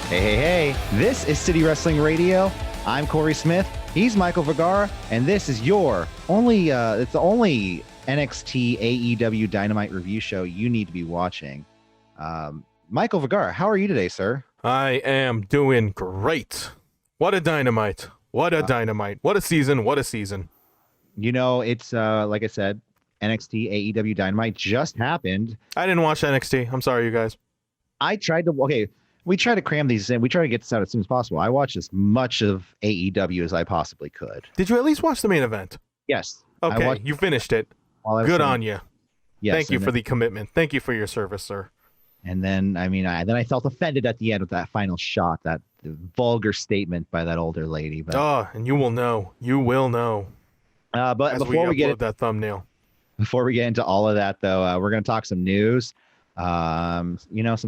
Hey. This is City Wrestling Radio. I'm Corey Smith. He's Michael Vergara. And this is your it's the only NXT AEW Dynamite review show you need to be watching. Michael Vergara, how are you today, sir? I am doing great. What a dynamite. What a dynamite. What a season. What a season. You know, it's like I said, NXT AEW Dynamite just happened. I didn't watch NXT. I'm sorry, you guys. We try to cram these in. We try to get this out as soon as possible. I watched as much of AEW as I possibly could. Did you at least watch the main event? Yes. Okay, you finished it. Good on you. Yes, Thank you for the commitment. Thank you for your service, sir. And then, I felt offended at the end with that final shot, that vulgar statement by that older lady. But, and you will know. You will know. But as before we get that thumbnail. Before we get into all of that, though, we're going to talk some news. Some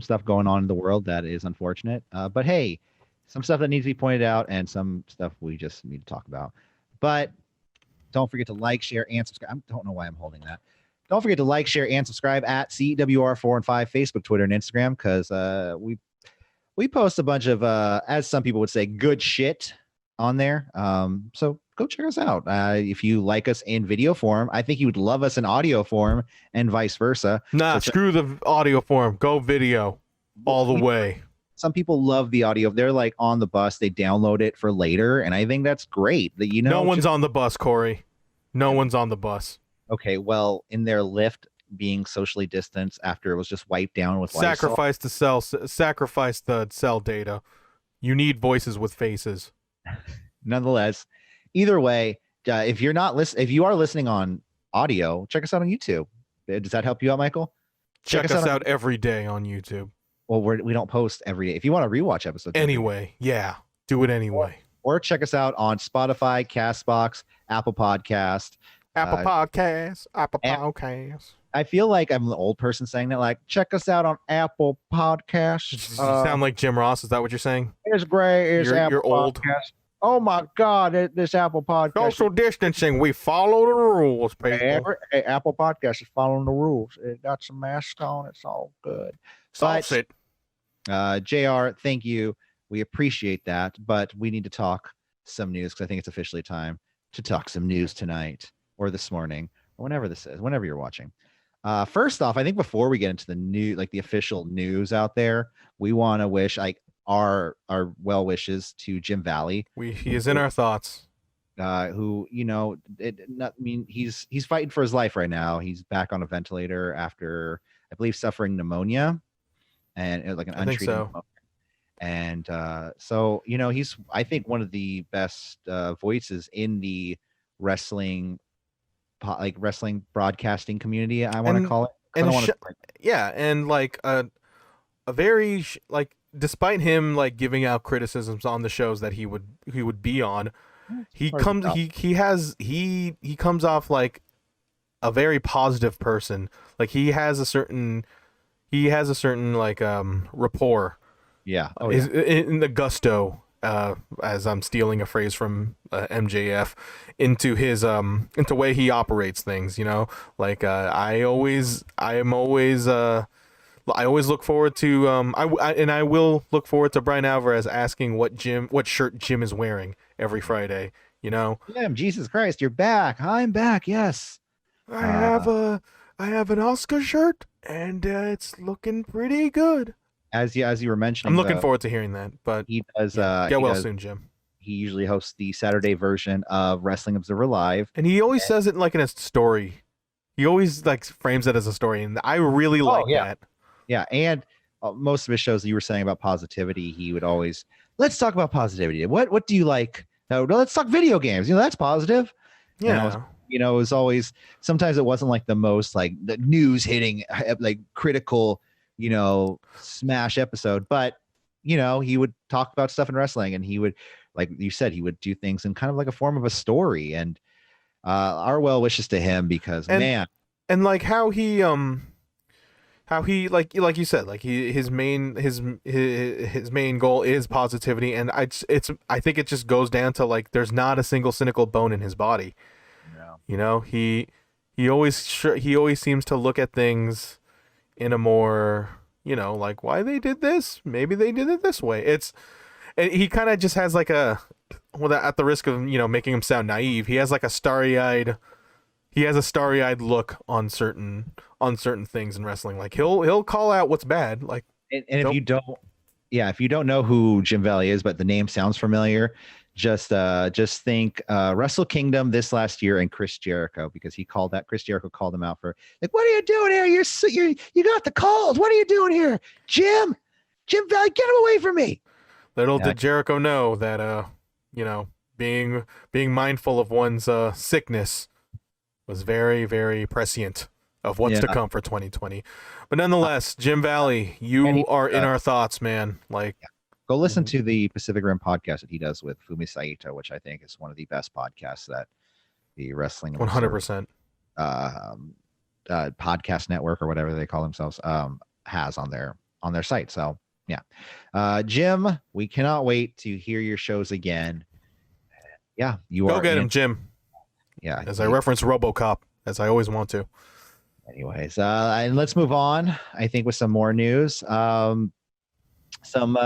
stuff going on in the world that is unfortunate. But hey, some stuff that needs to be pointed out and some stuff we just need to talk about. But don't forget to like, share, and subscribe. I don't know why I'm holding that. Don't forget to like, share, and subscribe at CWR4 and 5, Facebook, Twitter, and Instagram, because we post a bunch of, as some people would say, good shit on there. So go check us out. If you like us in video form, I think you would love us in audio form and vice versa. Nah, screw the audio form. Go video all the way. Some people love the audio. They're like on the bus. They download it for later. And I think that's great. No one's on the bus, Corey. No one's on the bus. Okay, well, in their lift, being socially distanced after it was just wiped down with sacrifice the cell data. You need voices with faces. Nonetheless, either way, if you are listening on audio, check us out on YouTube. Does that help you out, Michael? Check us out every day on YouTube. Well, we don't post every day. If you want to rewatch episodes anyway, do it anyway. Or check us out on Spotify, Castbox, Apple Podcast. Apple Podcasts. I feel like I'm the old person saying that. Like, check us out on Apple Podcasts. You sound like Jim Ross. Is that what you're saying? It's great. You're old. Podcast. Oh my God! This Apple Podcast. Social distancing. We follow the rules, people. Hey, Apple Podcast is following the rules. It got some masks on. It's all good. Sauce it. JR, thank you. We appreciate that, but we need to talk some news because I think it's officially time to talk some news tonight or this morning or whenever this is, whenever you're watching. First off, I think before we get into the new, like the official news out there, we want to wish our well wishes to Jim Valley. He is in our thoughts. Who, he's fighting for his life right now. He's back on a ventilator after, I believe, suffering pneumonia and like an untreated pneumonia. And so he's, I think, one of the best voices in the wrestling broadcasting community, I want to call it. And like a very despite him like giving out criticisms on the shows that he would be on, he comes off like a very positive person. Like he has a certain like rapport. Yeah. In the gusto, as I'm stealing a phrase from MJF, into his into way he operates things, like I always look forward to I will look forward to Brian Alvarez asking what shirt Jim is wearing every Friday, Yeah, Jesus Christ, you're back. I'm back. Yes. I have an Oscar shirt and it's looking pretty good. As you were mentioning, I'm looking forward to hearing that. But he does. Soon, Jim. He usually hosts the Saturday version of Wrestling Observer Live, and he always says it like in a story. He always frames it as a story, and I really like that. Yeah, and most of his shows that you were saying about positivity, he would always let's talk about positivity. What do you like? No, let's talk video games. That's positive. Yeah. It was always, sometimes it wasn't like the most like the news hitting like critical, smash episode, but he would talk about stuff in wrestling, and he would, like you said, he would do things in kind of like a form of a story, and our well wishes to him, because man, and like how he like you said, like his main goal is positivity, and I think it just goes down to like there's not a single cynical bone in his body. He always seems to look at things in a more like why they did this. Maybe they did it this way. And he kind of just has like at the risk of, making him sound naive, he has like a starry-eyed look on certain things in wrestling. Like he'll call out what's bad. Like, and if you don't know who Jim Valley is, but the name sounds familiar, just think Wrestle Kingdom this last year and Chris Jericho, because Chris Jericho called him out for like, what are you doing here? You got the cold. What are you doing here, Jim Valley? Get him away from me. Little did Jericho know that being mindful of one's sickness was very, very prescient of what's to come for 2020. But nonetheless, Jim Valley, you are in our thoughts, man. Like, go listen to the Pacific Rim podcast that he does with Fumi Saito, which I think is one of the best podcasts that the Wrestling 100% podcast network or whatever they call themselves has on their site. So yeah, Jim, we cannot wait to hear your shows again. Yeah, go get him, Jim. Yeah, as I reference RoboCop, as I always want to. Anyways, and let's move on. I think with some more news. Some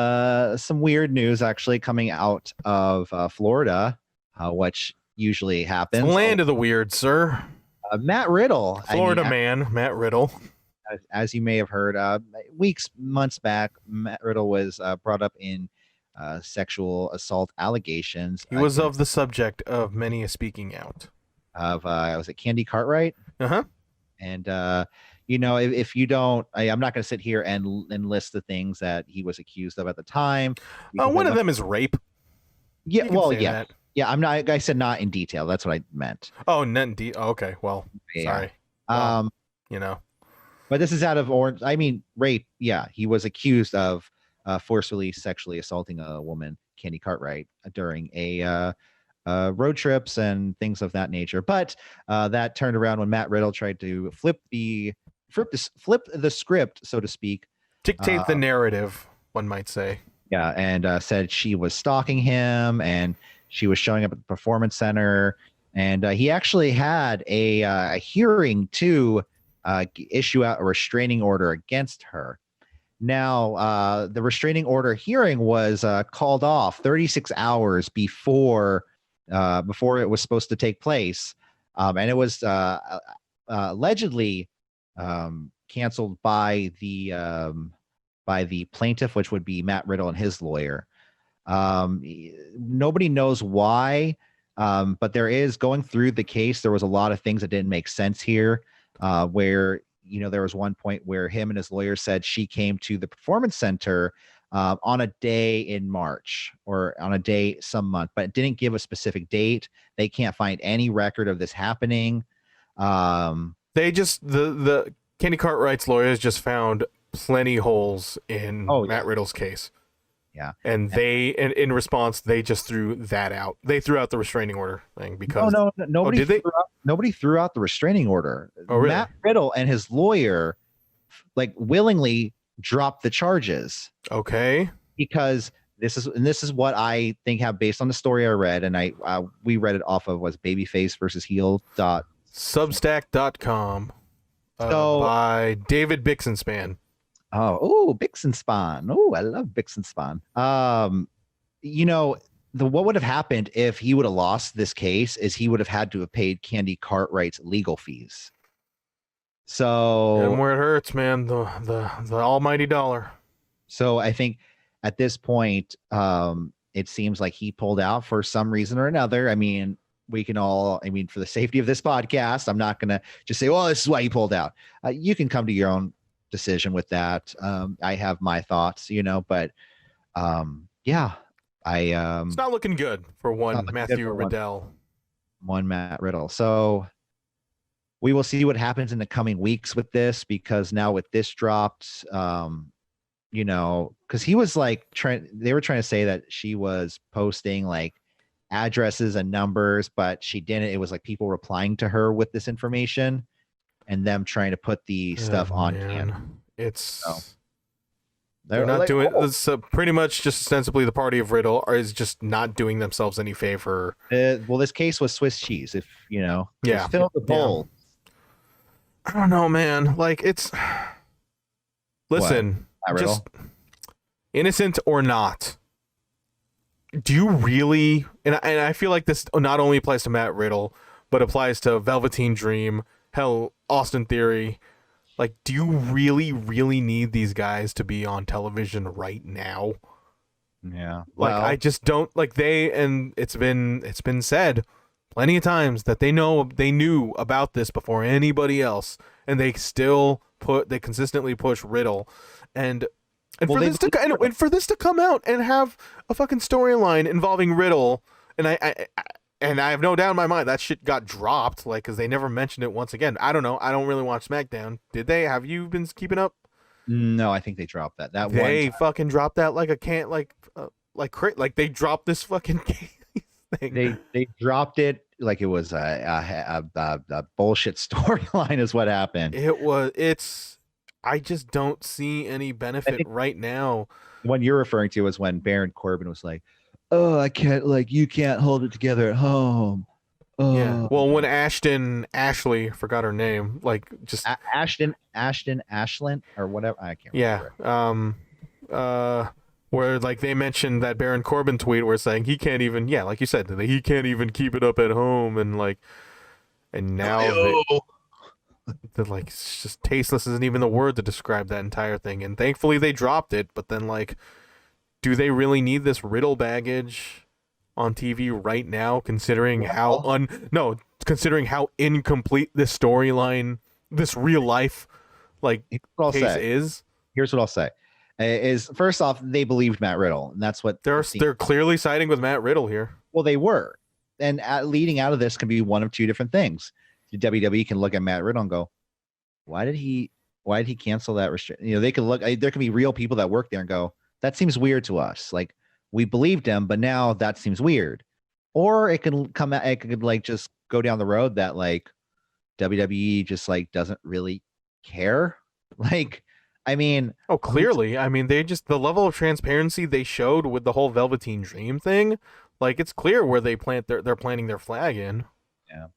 weird news actually coming out of Florida, which usually happens. Land of the weird, sir. Matt Riddle, Matt Riddle. As you may have heard, months back, Matt Riddle was brought up in sexual assault allegations. He was of the subject of many a speaking out. Of was it Candy Cartwright? Uh-huh. And if you don't, I'm not going to sit here and list the things that he was accused of at the time. One of them is rape. Yeah, well, yeah. That. Yeah, I'm not. I said not in detail. That's what I meant. Oh, not in detail. Okay, well, sorry. Well, But this is out of orange. I mean, rape. Yeah, he was accused of forcefully sexually assaulting a woman, Candy Cartwright, during a road trips and things of that nature. But that turned around when Matt Riddle tried to flip the script, so to speak. Dictate the narrative, one might say. Yeah, and said she was stalking him and she was showing up at the Performance Center. And he actually had a hearing to issue out a restraining order against her. Now, the restraining order hearing was called off 36 hours before it was supposed to take place. And it was allegedly canceled by the plaintiff, which would be Matt Riddle and his lawyer. Nobody knows why, but there is, going through the case, there was a lot of things that didn't make sense here, where there was one point where him and his lawyer said she came to the Performance Center on a day in March or on a day some month, but it didn't give a specific date. They can't find any record of this happening. They just the Candy Cartwright's lawyers just found plenty holes in Matt Riddle's case. Yeah. And in response, they just threw that out. They threw out the restraining order thing because nobody threw out the restraining order. Oh, really? Matt Riddle and his lawyer willingly dropped the charges. Okay. Because this is what I think based on the story I read, and we read it off of Babyface versus Heel. Substack.com by David Bixenspan. Bixenspan. I love Bixenspan. What would have happened if he would have lost this case is he would have had to have paid Candy Cartwright's legal fees. So, and where it hurts, man, the almighty dollar. So I think at this point, it seems like he pulled out for some reason or another. I mean, for the safety of this podcast, I'm not going to just say, well, this is why he pulled out. You can come to your own decision with that. I have my thoughts, but it's not looking good for one Matthew Riddle. One Matt Riddle. So we will see what happens in the coming weeks with this, because now with this dropped, because he was they were trying to say that she was posting addresses and numbers, but she didn't. It was people replying to her with this information and them trying to put the stuff on Cam. They're not doing it's pretty much just ostensibly the party of Riddle is just not doing themselves any favor. This case was Swiss cheese, if fill the bowl. I don't know, man. Listen, Matt Riddle? just innocent or not, do you really? And I feel like this not only applies to Matt Riddle, but applies to Velveteen Dream, hell, Austin Theory. Like, do you really, really need these guys to be on television right now? Yeah. Like, Well, I just don't like and it's been said plenty of times that they knew about this before anybody else, and they consistently push Riddle, and Well, for this to come out and have a fucking storyline involving Riddle, and I have no doubt in my mind that shit got dropped, like, because they never mentioned it once again. I don't know. I don't really watch SmackDown. Did they? Have you been keeping up? no, I think they dropped that. That They one time, fucking dropped that like a can't like they dropped this fucking thing. they dropped it like it was a bullshit storyline is what happened. I just don't see any I benefit think right now. what you're referring to is when Baron Corbin was like, "Oh, I can't like you can't hold it together at home." Yeah. Oh, Well, when Ashley, forgot her name, like just Ashland or whatever, I can't remember. where like they mentioned that Baron Corbin tweet where it's saying he can't even, yeah, like you said, he can't even keep it up at home, and like, and now they're like, it's just tasteless isn't even the word to describe that entire thing. And thankfully they dropped it, but then like, do they really need this Riddle baggage on TV right now, considering considering how incomplete this storyline, this real life like case is? Here's what I'll say: is first off, they believed Matt Riddle, and that's what They're clearly siding with Matt Riddle here. well, they were, and leading out of this can be one of two different things. The WWE can look at Matt Riddle and go, why did he cancel that restriction? You know, they could look. There can be real people that work there and go, that seems weird to us. Like, we believed him, but now that seems weird. Or it can come out. It could like just go down the road that like WWE just like doesn't really care. Like, I mean, oh, clearly, I mean, the level of transparency they showed with the whole Velveteen Dream thing, like, it's clear where they're planting their flag in. Yeah.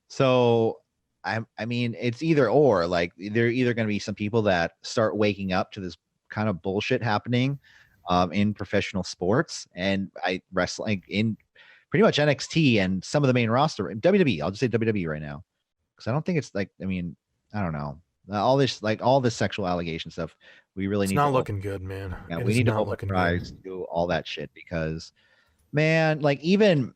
So I mean, it's either or. Like, there are either going to be some people that start waking up to this kind of bullshit happening in professional sports, and wrestling in pretty much NXT and some of the main roster, WWE. I'll just say WWE right now, because I don't think it's like, I mean, I don't know, all this sexual allegation stuff. We really It's need. not looking good, man. Yeah, we need to open our eyes to all that shit, because, man, like even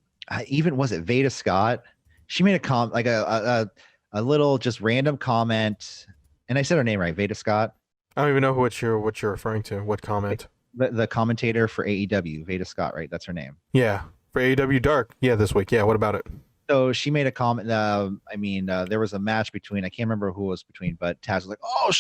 was it Veda Scott? She made a little just random comment, and I said her name right, Veda Scott. I don't even know what you're referring to. What comment? The commentator for AEW, Veda Scott, right? That's her name. Yeah, for AEW Dark. Yeah, this week. Yeah, what about it? So she made a comment. There was a match between, I can't remember who it was between, but Taz was like, "Oh,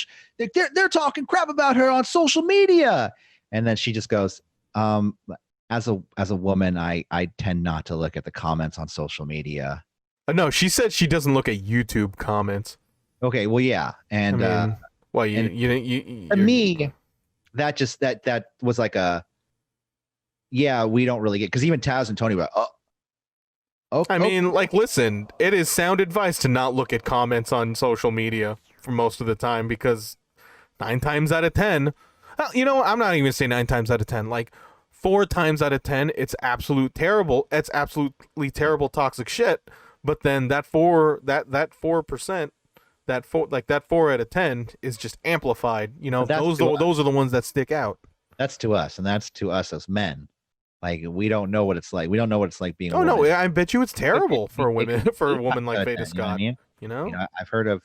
they're talking crap about her on social media," and then she just goes, "As a woman, I tend not to look at the comments on social media." No, she said she doesn't look at YouTube comments. Okay, well, yeah, and I mean, well, to me, that was like a, yeah, we don't really get, because even Taz and Tony were, I mean, like, listen, it is sound advice to not look at comments on social media for most of the time, because 9 times out of 10, I'm not even saying 9 times out of 10, like 4 times out of 10, it's absolutely terrible toxic shit. But then that 4% that 4 out of 10 is just amplified. Those are the ones that stick out. That's to us, and that's to us as men. Like, we don't know what it's like. We don't know what it's like being. Oh no, I bet you it's terrible for a woman like Veda Scott. You know, I've heard of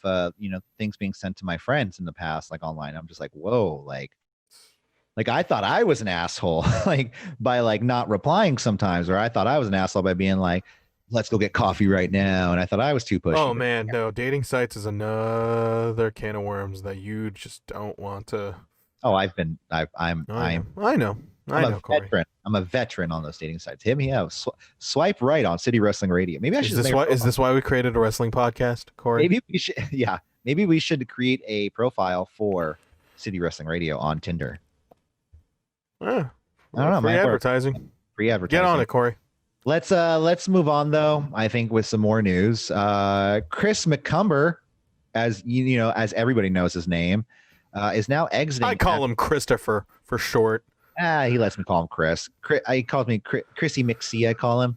things being sent to my friends in the past, like online. I'm just like, whoa, like I thought I was an asshole, like by like not replying sometimes, or I thought I was an asshole by being like, let's go get coffee right now, and I thought I was too pushy. Oh man, no, dating sites is another can of worms that you just don't want to. Oh, I know. Corey. I'm a veteran on those dating sites. Swipe right on City Wrestling Radio. Maybe I should. Is this why we created a wrestling podcast, Corey? Maybe we should. Yeah, maybe we should create a profile for City Wrestling Radio on Tinder. I don't know. Free advertising. Get on it, Corey. Let's move on though. I think with some more news. Chris McCumber, as as everybody knows his name, is now I exiting. call him Christopher for short. He lets me call him Chris. He calls me Chrissy McSee. I call him.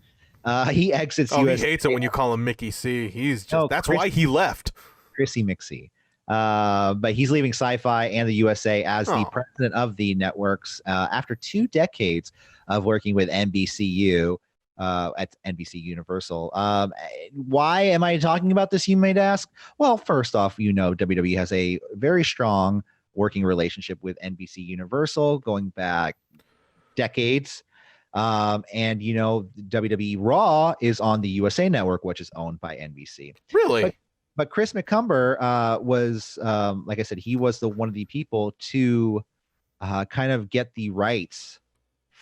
He exits Oh, he USA. hates it when you call him Mickey C. He's just No, that's why he left. Chrissy McSee. But he's leaving Sci-Fi and the USA as the president of the networks after 2 decades of working with NBCU at NBC Universal. Why am I talking about this, you might ask? Well, first off, WWE has a very strong working relationship with NBC Universal going back decades. And WWE Raw is on the USA Network, which is owned by NBC. Really? But Chris McCumber was, like I said, he was one of the people to kind of get the rights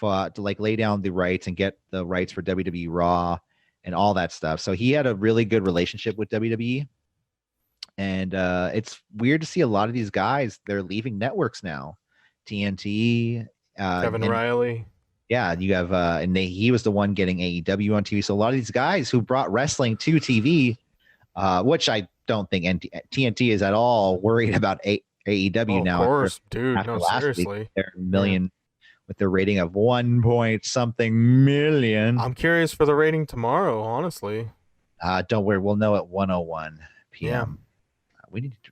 to like lay down the rights and get the rights for WWE Raw and all that stuff. So he had a really good relationship with WWE. And it's weird to see a lot of these guys, they're leaving networks now. TNT. Kevin Riley. Yeah, you have, he was the one getting AEW on TV. So a lot of these guys who brought wrestling to TV, which I don't think TNT is at all worried about AEW now. Of course, dude. No, seriously. They're million with their rating of 1 point something million. I'm curious for the rating tomorrow, honestly. Don't worry, we'll know at 1:01 p.m. We need to,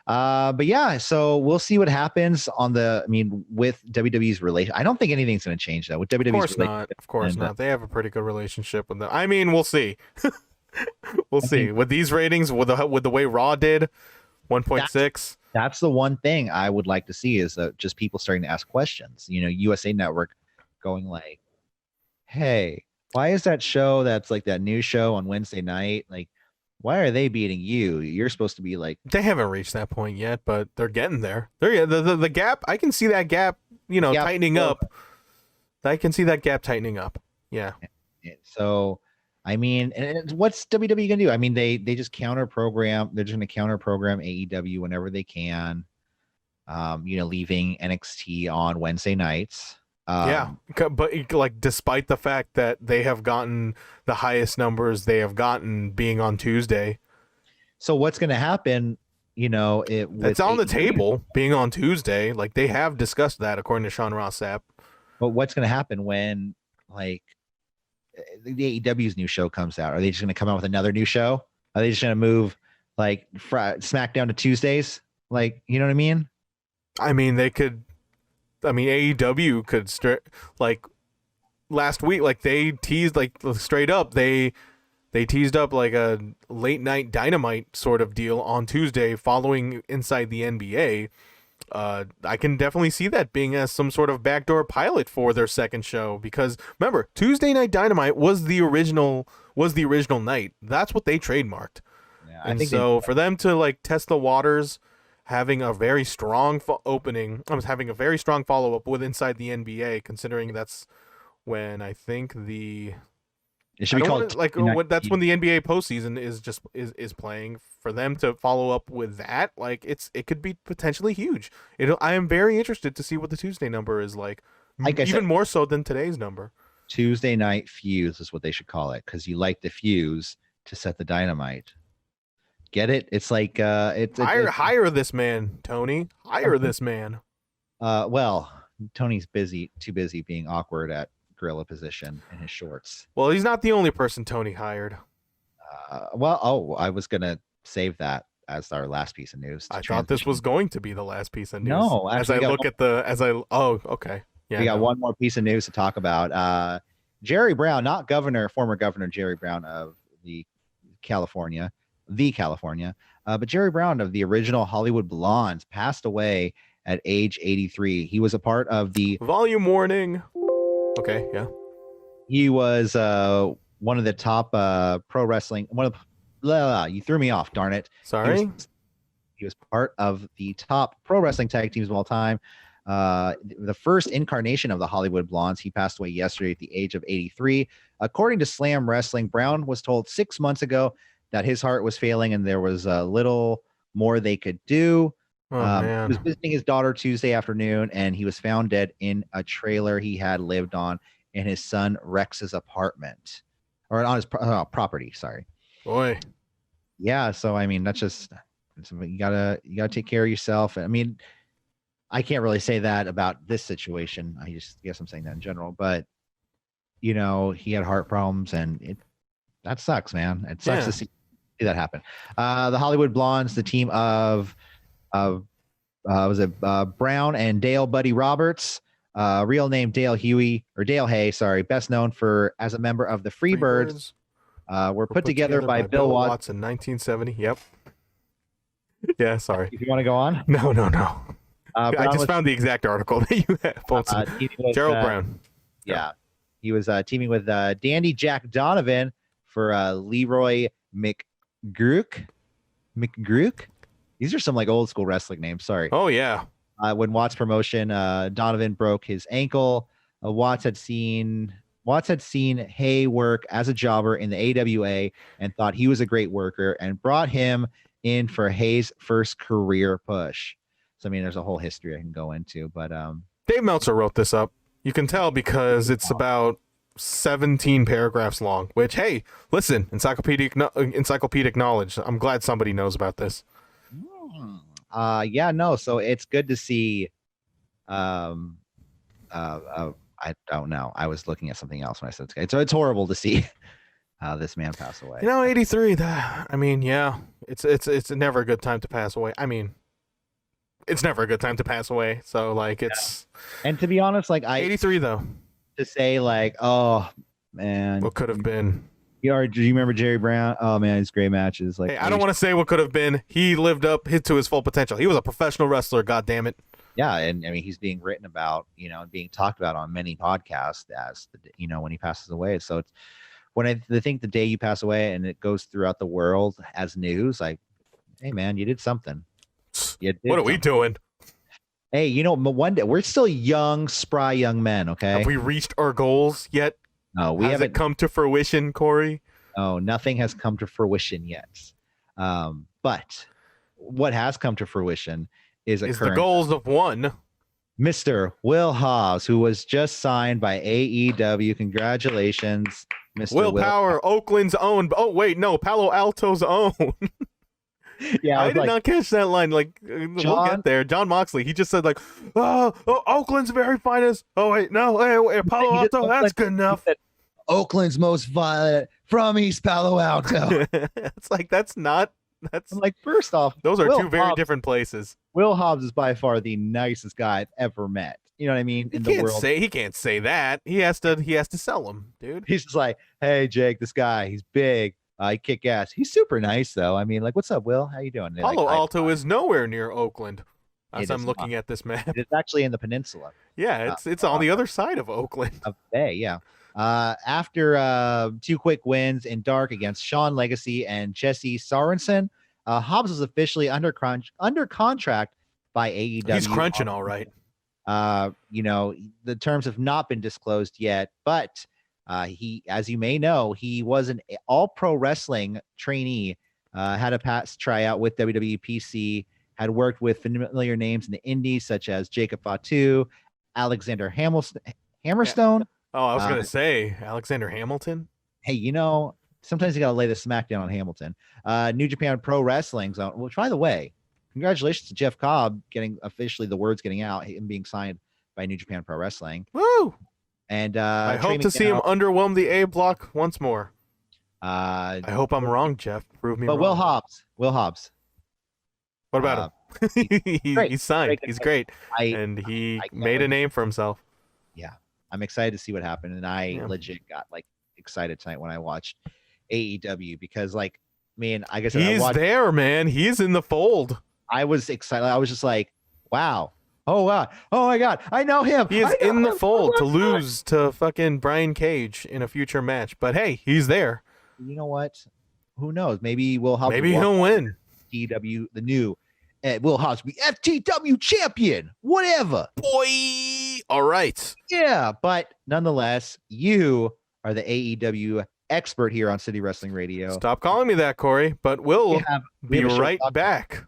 but yeah, so we'll see what happens with WWE's relation. I don't think anything's going to change though with WWE's. Of course not. They have a pretty good relationship with them. I mean, we'll see. We'll see with these ratings, with the way Raw did, 1.6. That's the one thing I would like to see is just people starting to ask questions. USA Network going like, "Hey, why is that show that's like that new show on Wednesday night like?" Why are they beating you? You're supposed to be like. They haven't reached that point yet, but they're getting there. The gap. I can see that gap. Tightening up. I can see that gap tightening up. Yeah. So, and what's WWE gonna do? They just counter program. They're just gonna counter program AEW whenever they can. Leaving NXT on Wednesday nights. But like, despite the fact that they have gotten the highest numbers they have gotten being on Tuesday. So what's going to happen? It's on the table being on Tuesday. Like, they have discussed that according to Sean Ross Sapp. But what's going to happen when like the AEW's new show comes out? Are they just going to come out with another new show? Are they just going to move like SmackDown to Tuesdays? Like, you know what I mean? They could. AEW could like last week, like they teased like straight up. They teased up like a late night Dynamite sort of deal on Tuesday following Inside the NBA. I can definitely see that being as some sort of backdoor pilot for their second show because remember, Tuesday Night Dynamite was the original night. That's what they trademarked. Yeah, and so for them to like test the waters, having a very strong opening, I was having a very strong follow-up with Inside the NBA, considering that's when I think it should be called that's when the NBA postseason is playing. For them to follow up with that, like it could be potentially huge. I am very interested to see what the Tuesday number is like even more so than today's number. Tuesday Night Fuse is what they should call it because you light the fuse to set the dynamite. Get it? It's like hire this man, Tony. Hire this man. Well, Tony's too busy being awkward at gorilla position in his shorts. Well, he's not the only person Tony hired. I was gonna save that as our last piece of news. I thought this was going to be the last piece of news. No, actually, okay. Yeah, we got one more piece of news to talk about. Jerry Brown, not former governor Jerry Brown of California, but Jerry Brown of the original Hollywood Blondes passed away at age 83. He was a part of the volume warning. Okay, yeah. He was one of the top pro wrestling. You threw me off, darn it. Sorry. He was part of the top pro wrestling tag teams of all time. The first incarnation of the Hollywood Blondes. He passed away yesterday at the age of 83. According to Slam Wrestling, Brown was told 6 months ago that his heart was failing and there was a little more they could do. He was visiting his daughter Tuesday afternoon and he was found dead in a trailer he had lived on in his son Rex's apartment or on his property. Sorry. Boy. Yeah. So, that's just, you gotta take care of yourself. I can't really say that about this situation. I just guess I'm saying that in general, but he had heart problems, and that sucks, man. It sucks to see that happen. The Hollywood Blondes, the team of was it Brown and Dale Buddy Roberts, real name Dale Hay, sorry, best known as a member of the Freebirds. Were put together by Bill Watts in 1970. Yep. Yeah, sorry. If you want to go on. No. I just found the exact article that you have. Gerald Brown. Yeah. He was teaming with Dandy Jack Donovan for Leroy McGrook. These are some like old school wrestling names. Sorry. Oh yeah. When Watts promotion, Donovan broke his ankle. Watts had seen Hay work as a jobber in the AWA and thought he was a great worker and brought him in for Hay's first career push. So I mean, there's a whole history I can go into, but Dave Meltzer wrote this up. You can tell because it's about 17 paragraphs long. Which, hey, listen, encyclopedic knowledge. I'm glad somebody knows about this. So it's good to see. I don't know. I was looking at something else when I said it's horrible to see this man pass away. 83. It's never a good time to pass away. I mean, it's never a good time to pass away. So like it's. And to be honest, like 83 though. To say like, oh man, what could have been. Do you remember Jerry Brown? Oh man, his great matches. Like, hey, I don't want to say what could have been. He lived up to his full potential. He was a professional wrestler. God damn it. Yeah, and I mean he's being written about, being talked about on many podcasts as when he passes away. So it's when I think the day you pass away and it goes throughout the world as news, like, hey man, you did something. What are we doing? Hey, one day we're still young, spry young men. Okay, have we reached our goals yet? No, we haven't come to fruition, Corey. No, nothing has come to fruition yet. But what has come to fruition is the goals of one Mr. Will Hobbs, who was just signed by AEW. Congratulations, Mr. Willpower, Oakland's own. Oh wait, no, Palo Alto's own. Yeah, I did not catch that line. Like, we'll get there. John Moxley, he just said like, oh, Oakland's very finest. Oh wait, no, hey, Palo Alto, that's good enough. Oakland's most violent from East Palo Alto. It's like I'm like, first off, those are two very different places. Will Hobbs is by far the nicest guy I've ever met. You know what I mean? He can't say that. He has to sell him, dude. He's just like, hey Jake, this guy, he's big. He kick ass. He's super nice though. I mean, like, what's up, Will? How you doing? Palo Alto is nowhere near Oakland. As I'm looking at this map, it's actually in the peninsula. Yeah, it's on the other side of Oakland. Bay, yeah. After 2 quick wins in dark against Sean Legacy and Jesse Sorensen, Hobbs was officially under contract by AEW. He's crunching all right. The terms have not been disclosed yet, but he, as you may know, he was an all-pro wrestling trainee, had a past tryout with WWE PC, had worked with familiar names in the indies such as Jacob Fatu, Alexander Hammerstone. Oh, I was going to say Alexander Hamilton. Hey, sometimes you got to lay the smackdown on Hamilton. New Japan Pro Wrestling Zone, which, by the way, congratulations to Jeff Cobb getting officially the words getting out, him being signed by New Japan Pro Wrestling. Woo! And I hope to see him underwhelm the A block once more. I hope I'm wrong, Jeff. Prove me wrong. But Will Hobbs. What about him? He's signed. He's great. And he made a name for himself. Yeah. I'm excited to see what happened. And I legit got excited tonight when I watched AEW because I guess he's there, man. He's in the fold. I was excited. I was just like, wow. Oh, wow. Oh, my God. I know him. He is in the fold to lose to fucking Brian Cage in a future match. But hey, he's there. You know what? Who knows? Maybe Will Hobbs. Maybe he'll win. FTW, the new Will Hobbs be FTW champion. Whatever. Boy. All right. Yeah. But nonetheless, you are the AEW expert here on City Wrestling Radio. Stop calling me that, Corey. But we'll be right back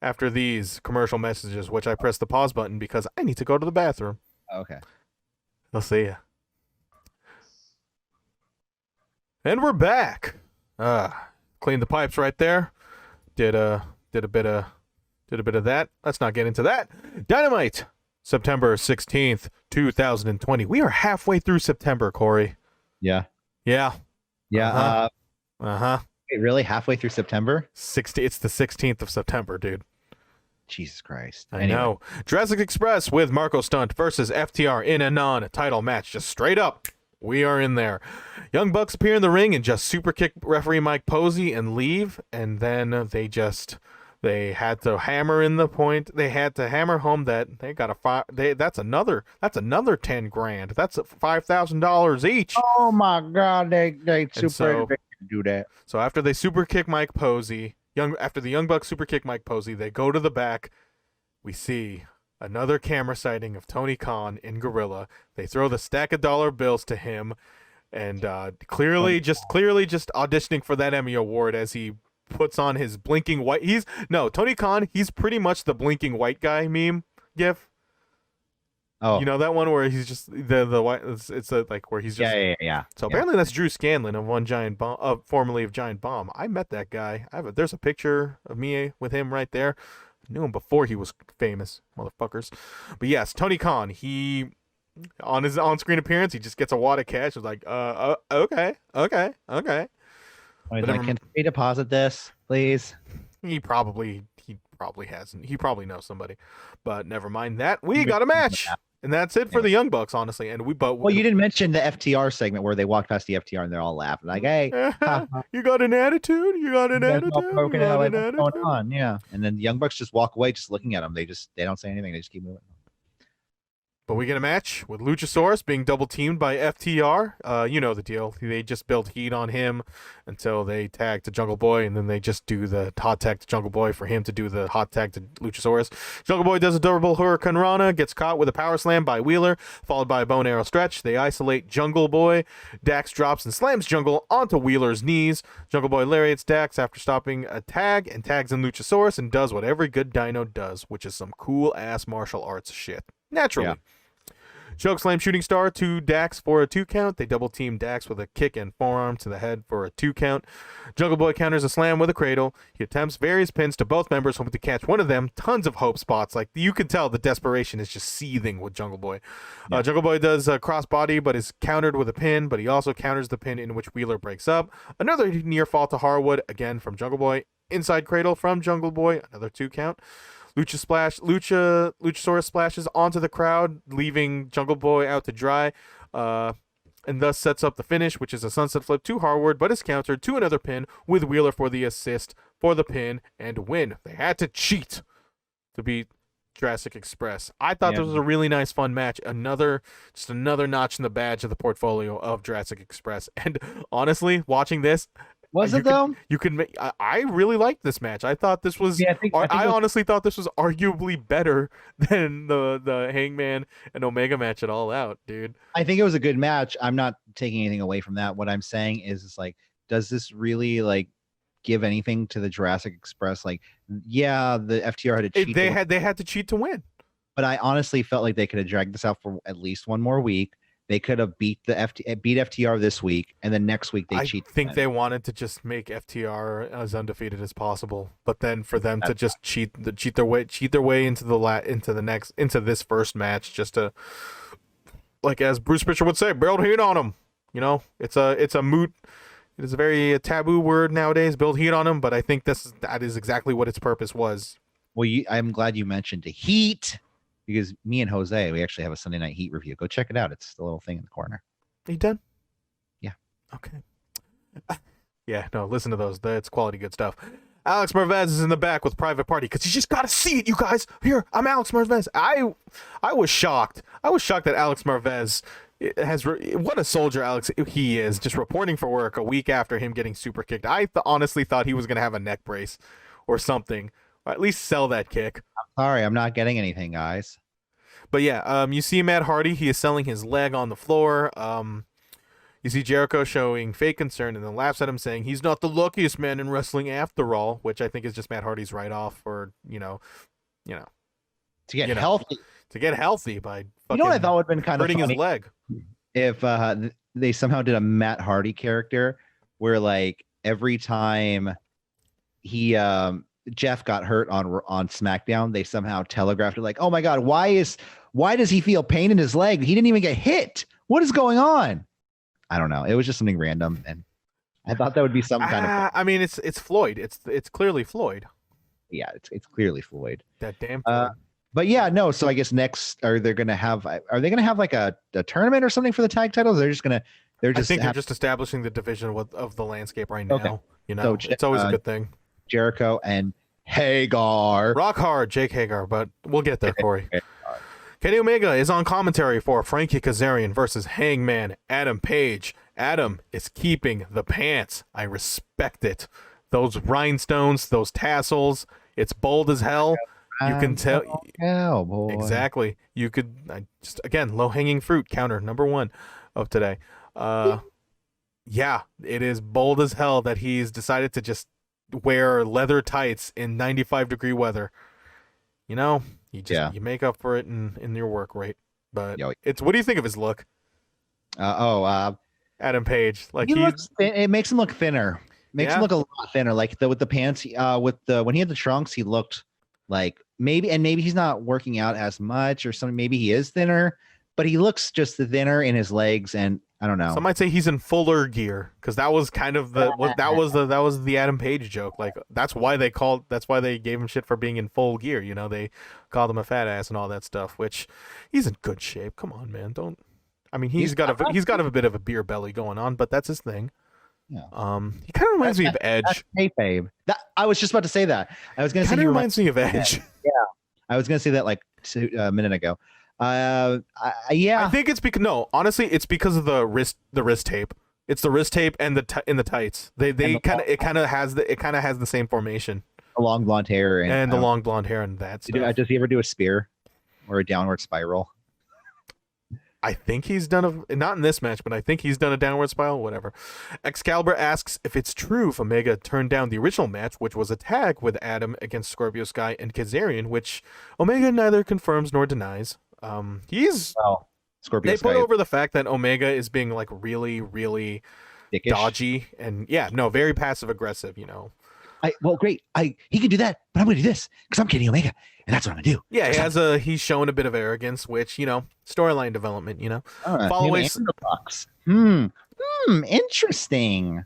after these commercial messages, which I press the pause button because I need to go to the bathroom. Okay. I'll see ya. And we're back. Cleaned the pipes right there. Did a bit of Did a bit of that. Let's not get into that. Dynamite, September 16th, 2020. We are halfway through September, Corey. Yeah. Yeah. Yeah. Uh-huh. Wait, really? Halfway through September? It's the 16th of September, dude. Jesus Christ. I know. Jurassic Express with Marco Stunt versus FTR in a non-title match. Just straight up. We are in there. Young Bucks appear in the ring and just super kick referee Mike Posey and leave. And then they had to hammer in the point. They had to hammer home that they got that's another $10,000. That's $5,000 each. Oh my God. They do that. So after they super kick Mike Posey, after the Young Bucks super kick Mike Posey, they go to the back. We see another camera sighting of Tony Khan in Gorilla. They throw the stack of dollar bills to him, and clearly just auditioning for that Emmy Award as he puts on his blinking white. Tony Khan. He's pretty much the blinking white guy meme gif. Oh, you know that one where he's just the white. It's like where he's just yeah. So apparently that's Drew Scanlon of One Giant Bomb, formerly of Giant Bomb. I met that guy. There's a picture of me with him right there. I knew him before he was famous, motherfuckers. But yes, Tony Khan. He on his on-screen appearance, he just gets a wad of cash. It's like, okay. Like, can we deposit this, please? He probably hasn't. He probably knows somebody, but never mind that. We got a match. And that's it for the Young Bucks, honestly. And you didn't mention the FTR segment where they walked past the FTR and they're all laughing like, "Hey, you got an attitude? You got an attitude? What's going on?" Yeah. And then the Young Bucks just walk away, just looking at them. They don't say anything. They just keep moving. But we get a match with Luchasaurus being double teamed by FTR. You know the deal. They just build heat on him until they tag to Jungle Boy, and then they just do the hot tag to Jungle Boy for him to do the hot tag to Luchasaurus. Jungle Boy does a double Hurricane Rana, gets caught with a power slam by Wheeler, followed by a bone arrow stretch. They isolate Jungle Boy. Dax drops and slams Jungle onto Wheeler's knees. Jungle Boy lariats Dax after stopping a tag and tags in Luchasaurus and does what every good dino does, which is some cool-ass martial arts shit. Naturally. Yeah. Chokeslam Shooting Star to Dax for a 2 count. They double team Dax with a kick and forearm to the head for a 2 count. Jungle Boy counters a slam with a cradle. He attempts various pins to both members, hoping to catch one of them. Tons of hope spots. Like, you can tell the desperation is just seething with Jungle Boy. Yeah. Jungle Boy does a crossbody, but is countered with a pin, but he also counters the pin in which Wheeler breaks up. Another near fall to Harwood, again from Jungle Boy. Inside cradle from Jungle Boy, another 2 count. Luchasaurus splashes onto the crowd, leaving Jungle Boy out to dry, and thus sets up the finish, which is a sunset flip to Harwood, but is countered to another pin with Wheeler for the assist for the pin and win. They had to cheat to beat Jurassic Express. I thought this was a really nice, fun match. Another notch in the badge of the portfolio of Jurassic Express. And honestly, watching this, You could make. I really liked this match. I thought this was. Yeah, I honestly thought this was arguably better than the Hangman and Omega match at All Out, dude. I think it was a good match. I'm not taking anything away from that. What I'm saying is, it's like, does this really give anything to the Jurassic Express? Like, yeah, the FTR had to cheat. They had to cheat to win. But I honestly felt like they could have dragged this out for at least one more week. They could have beat FTR this week, and then next week they cheat. I think they wanted to just make FTR as undefeated as possible, but then for them to just cheat their way into this first match, just to, like as Bruce Prichard would say, build heat on them. You know, it's a moot. It is a very taboo word nowadays, build heat on them. But I think that is exactly what its purpose was. Well, I'm glad you mentioned the heat. Because me and Jose, we actually have a Sunday Night Heat review. Go check it out. It's the little thing in the corner. Are you done? Yeah. Okay. Yeah, no, listen to those. It's quality good stuff. Alex Marvez is in the back with Private Party because you just got to see it, you guys. Here, I'm Alex Marvez. I was shocked. I was shocked that Alex Marvez what a soldier he is, just reporting for work a week after him getting super kicked. I honestly thought he was going to have a neck brace or something. Or at least sell that kick. I'm sorry, I'm not getting anything, guys. But yeah, you see Matt Hardy. He is selling his leg on the floor. You see Jericho showing fake concern and then laughs at him, saying he's not the luckiest man in wrestling after all, which I think is just Matt Hardy's write-off for, to get healthy. To get healthy by fucking what I thought would have been kind of hurting his leg. If they somehow did a Matt Hardy character where, like, every time he Jeff got hurt on SmackDown, they somehow telegraphed it like, oh my God, why does he feel pain in his leg? He didn't even get hit. What is going on? I don't know. It was just something random, and I thought that would be some kind of. I mean, it's Floyd. It's clearly Floyd. Yeah, it's clearly Floyd. That damn Floyd. But yeah, no. So I guess next, are they going to have like a tournament or something for the tag titles? I think they're just establishing the division of the landscape right now. Okay. You know, so, it's always a good thing. Jericho and Hagar. Rock hard, Jake Hagar, but we'll get there, Corey. Kenny Omega is on commentary for Frankie Kazarian versus Hangman Adam Page. Adam is keeping the pants. I respect it. Those rhinestones, those tassels, it's bold as hell. You can tell. Oh, boy. Exactly. You could just, again, low-hanging fruit counter number 1 of today. Yeah, it is bold as hell that he's decided to just wear leather tights in 95-degree weather. You know, you make up for it in your work rate. But what do you think of his look? Adam Page, like it makes him look thinner. Makes him look a lot thinner. Like with the pants, when he had the trunks, he looked like maybe he's not working out as much or something. Maybe he is thinner, but he looks just thinner in his legs, and I don't know. Some might say he's in fuller gear because that was kind of that was the Adam Page joke. Like that's why they gave him shit for being in full gear. You know, they called him a fat ass and all that stuff. Which he's in good shape. Come on, man. I mean, he's got a bit of a beer belly going on, but that's his thing. Yeah. He kind of reminds me of Edge. Kayfabe. I was just about to say that. I was going to say he reminds me of Edge. Yeah. I was going to say that like a minute ago. Yeah. I think it's because honestly, it's because of the wrist tape. It's the wrist tape and the tights. It kind of has the same formation. The long blonde hair and the long blonde hair and that stuff. Does he ever do a spear or a downward spiral? I think he's done not in this match, but I think he's done a downward spiral, whatever. Excalibur asks if it's true if Omega turned down the original match, which was a tag with Adam against Scorpio Sky and Kazarian, which Omega neither confirms nor denies. Scorpio They Sky put over the fact that Omega is being like really, really dickish, dodgy, and very passive aggressive. You know. Great. He can do that, but I'm going to do this because I'm Kenny Omega, and that's what I'm going to do. Yeah, he's shown a bit of arrogance, which storyline development. Follow interesting.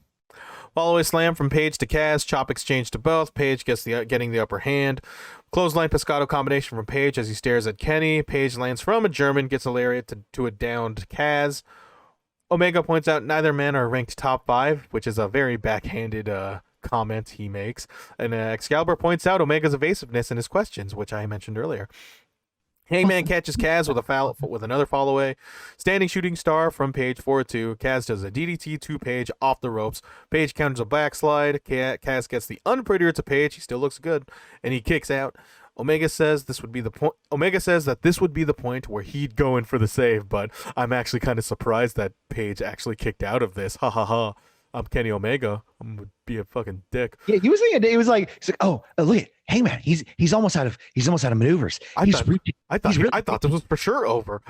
Follow a slam from Page to Kaz. Chop exchange to both. Page getting the upper hand. Clothesline Pescado combination from Page as he stares at Kenny. Page lands from a German, gets a lariat to a downed Kaz. Omega points out neither man are ranked top 5, which is a very backhanded comment he makes. And Excalibur points out Omega's evasiveness in his questions, which I mentioned earlier. Hangman catches Kaz with another follow-away. Standing shooting star from Page 4-2. Kaz does a DDT to Page off the ropes. Page counters a backslide. Kaz gets the unprettier to Page. He still looks good, and he kicks out. Omega says this would be the point. Omega says that this would be the point where he'd go in for the save, but I'm actually kind of surprised that Page actually kicked out of this. Ha ha ha. I'm Kenny Omega. I'm gonna be a fucking dick. Yeah, he was like, oh, look at Hangman. He's almost out of maneuvers. I thought this was for sure over.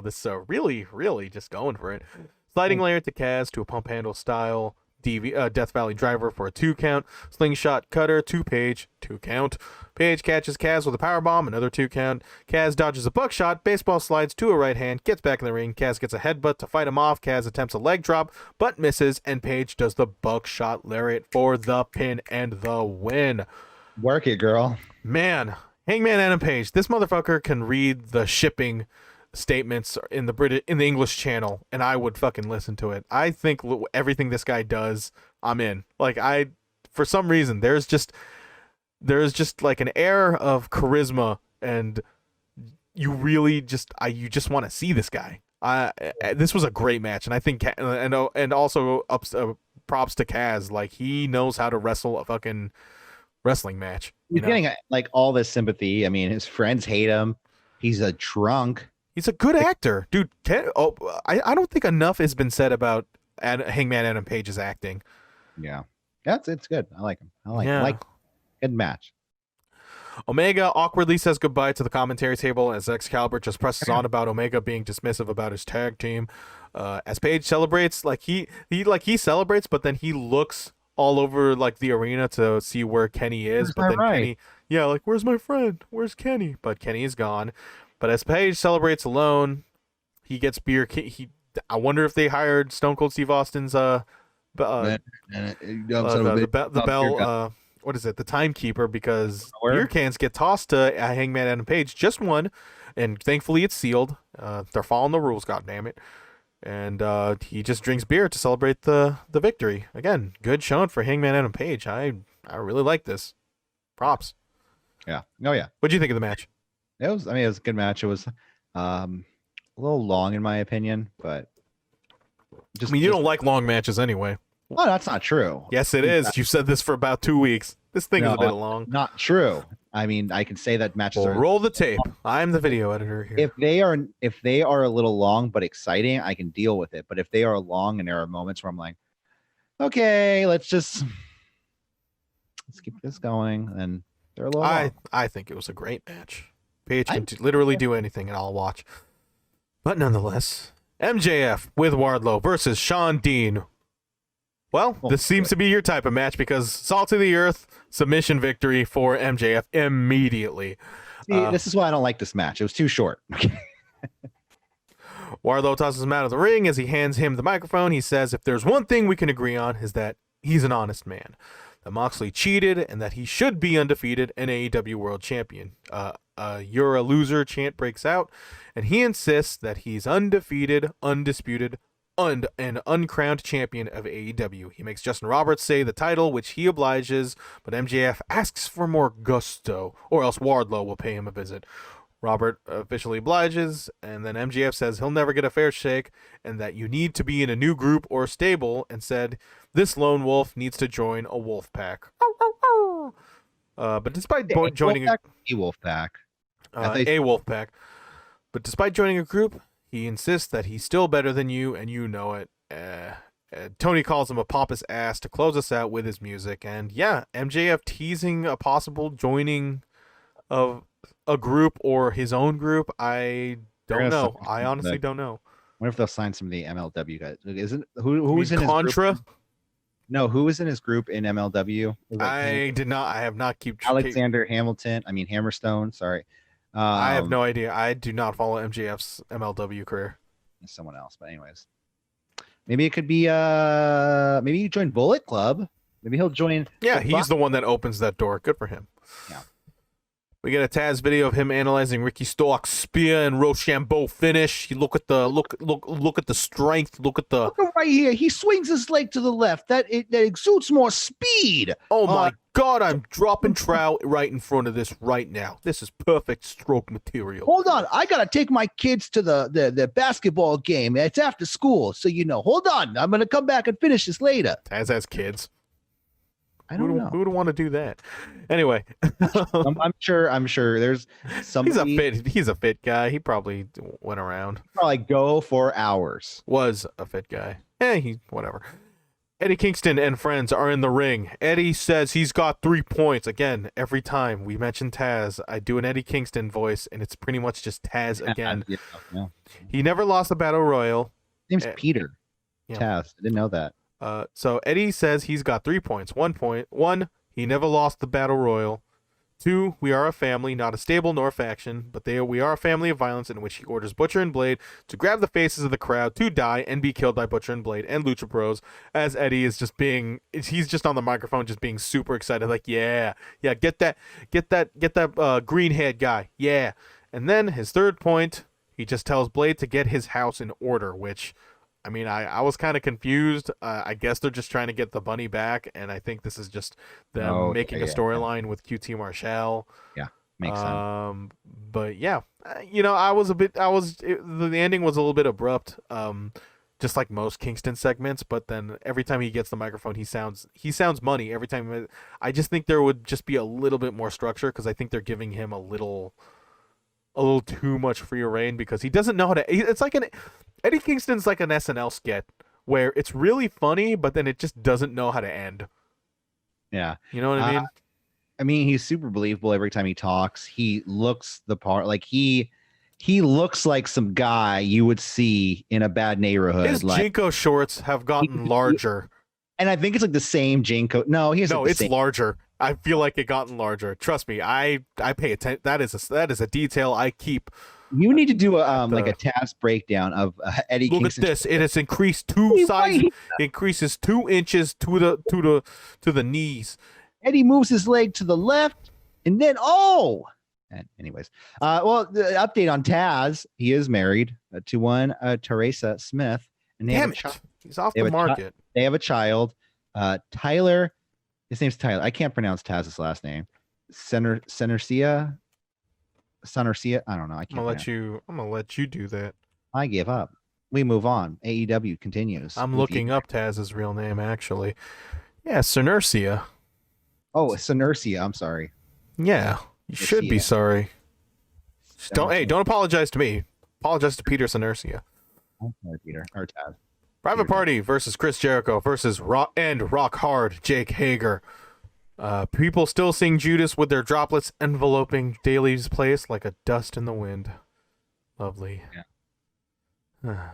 This really, really just going for it. Sliding layer to Kaz to a pump handle style Death Valley driver for a 2 count. Slingshot cutter to Page, 2 count. Page catches Kaz with a powerbomb, another 2 count. Kaz dodges a buckshot, baseball slides to a right hand, gets back in the ring. Kaz gets a headbutt to fight him off. Kaz attempts a leg drop, but misses, and Page does the buckshot lariat for the pin and the win. Work it, girl. Man, Hangman Adam Page, this motherfucker can read the shipping statements in the English channel, and I would fucking listen to it. I think everything this guy does, I'm in. Like for some reason, there's just like an air of charisma, and you really just want to see this guy. This was a great match, and I think and also props to Kaz. Like he knows how to wrestle a fucking wrestling match. He's getting like all this sympathy. I mean, his friends hate him. He's a drunk. He's a good actor, dude. I don't think enough has been said about Hangman Adam Page's acting. Yeah, it's good. I like him. I like good match. Omega awkwardly says goodbye to the commentary table as Excalibur just presses on about Omega being dismissive about his tag team. As Page celebrates, he celebrates, but then he looks all over like the arena to see where Kenny is, Where's but my then right? Kenny, yeah, like where's my friend? Where's Kenny? But Kenny is gone. But as Paige celebrates alone, he gets beer. I wonder if they hired Stone Cold Steve Austin's the bell what is it, the timekeeper, because beer cans get tossed to Hangman Adam Page, just one, and thankfully it's sealed. They're following the rules, god damn it. And he just drinks beer to celebrate the victory. Again, good showing for Hangman Adam Page. I really like this. Props. Yeah. Oh yeah. What'd you think of the match? It was a good match. It was a little long in my opinion, but you don't like long matches anyway. Oh, that's not true. Yes, it is. You've said this for about 2 weeks. This thing is a bit long. Not true. I mean, I can say that matches are. Roll the tape. I'm the video editor here. If they are a little long but exciting, I can deal with it. But if they are long and there are moments where I'm like, okay, let's keep this going, and they're a little long. I think it was a great match. Paige can literally do anything, and I'll watch. But nonetheless, MJF with Wardlow versus Sean Dean. Well, this seems to be your type of match because Salt to the Earth, submission victory for MJF immediately. See, this is why I don't like this match. It was too short. Wardlow tosses him out of the ring as he hands him the microphone. He says, if there's one thing we can agree on is that he's an honest man, that Moxley cheated, and that he should be undefeated and AEW World Champion. You're a loser chant breaks out, and he insists that he's undefeated, undisputed, and an uncrowned champion of AEW. He makes Justin Roberts say the title, which he obliges, but MJF asks for more gusto, or else Wardlow will pay him a visit. Robert officially obliges, and then MJF says he'll never get a fair shake, and that you need to be in a new group or stable, and said this lone wolf needs to join a wolf pack. But despite joining a wolf pack, a wolf pack, but despite joining a group, he insists that he's still better than you, and you know it. Tony calls him a pompous ass to close us out with his music, and yeah, MJF teasing a possible joining of a group or his own group. I don't know. I honestly don't know. I wonder if they'll sign some of the MLW guys. Isn't who's in Contra? His group? No, who was in his group in MLW? I did not. I have not kept Alexander Hamilton. I mean Hammerstone. Sorry. I have no idea. I do not follow MJF's MLW career. Someone else, but anyways, maybe it could be maybe you join Bullet Club. Maybe he'll join. Yeah, he's the one that opens that door. Good for him. Yeah. We get a Taz video of him analyzing Ricky Stark's spear and Rochambeau finish. You look at the look at the strength. Look right here. He swings his leg to the left. That exudes more speed. Oh my God! I'm dropping trout right in front of this right now. This is perfect stroke material. Hold on, I gotta take my kids to the basketball game. It's after school, so hold on. I'm gonna come back and finish this later. Taz has kids. I don't know. Who would want to do that? Anyway, I'm sure there's somebody. He's a fit guy. He probably went around. Probably go for hours. Was a fit guy. Whatever. Eddie Kingston and friends are in the ring. Eddie says he's got 3 points. Again, every time we mention Taz, I do an Eddie Kingston voice, and it's pretty much just Taz again. Yeah. He never lost a battle royal. His name's Peter. Yeah. Taz. I didn't know that. So Eddie says he's got 3 points. 1 point. 1, he never lost the battle royal. 2, we are a family, not a stable nor a faction, but we are a family of violence in which he orders Butcher and Blade to grab the faces of the crowd to die and be killed by Butcher and Blade and Lucha Bros, as Eddie is he's just on the microphone just being super excited, like, yeah, get that green head guy, yeah. And then his 3rd point, he just tells Blade to get his house in order, which, I mean, I was kind of confused. I guess they're just trying to get the bunny back, and I think this is just them making a storyline with QT Marshall. Yeah, makes sense. But yeah, the ending was a little bit abrupt, just like most Kingston segments. But then every time he gets the microphone, he sounds money every time. I just think there would just be a little bit more structure, because I think they're giving him a little too much free reign, because he doesn't know how to. It's like Eddie Kingston's like an SNL skit where it's really funny, but then it just doesn't know how to end. Yeah. You know what I mean? I mean, he's super believable every time he talks. He looks the part. Like he looks like some guy you would see in a bad neighborhood. His Jinko shorts have gotten larger. And I think it's like the same Jinko. No, he has No, like the it's same. larger. I feel like it gotten larger. Trust me, I pay attention. That is a detail I keep. You need to do a At like the- a task breakdown of Eddie Look at Kingston. this. It has increased 2 Hey, sizes. wait. Increases 2 inches to the knees. Eddie moves his leg to the left, and then anyways, well, the update on Taz. He is married to one Teresa Smith, and they Damn have a it. He's off they the have a chi- market. they have a child, Tyler. His name's Tyler. I can't pronounce Taz's last name. Senercia. I don't know. I can't. I'm gonna let you do that. I give up. We move on. AEW continues. I'm with looking up Taz's real name actually. Yeah, Senercia. Oh, Senercia. I'm sorry. Yeah, you should be sorry. Don't apologize to me. Apologize to Peter Senercia. I'm sorry, Peter or Taz. Private Party versus Chris Jericho versus Rock Hard Jake Hager. People still seeing Judas with their droplets enveloping Daly's place like a dust in the wind. Lovely. Yeah.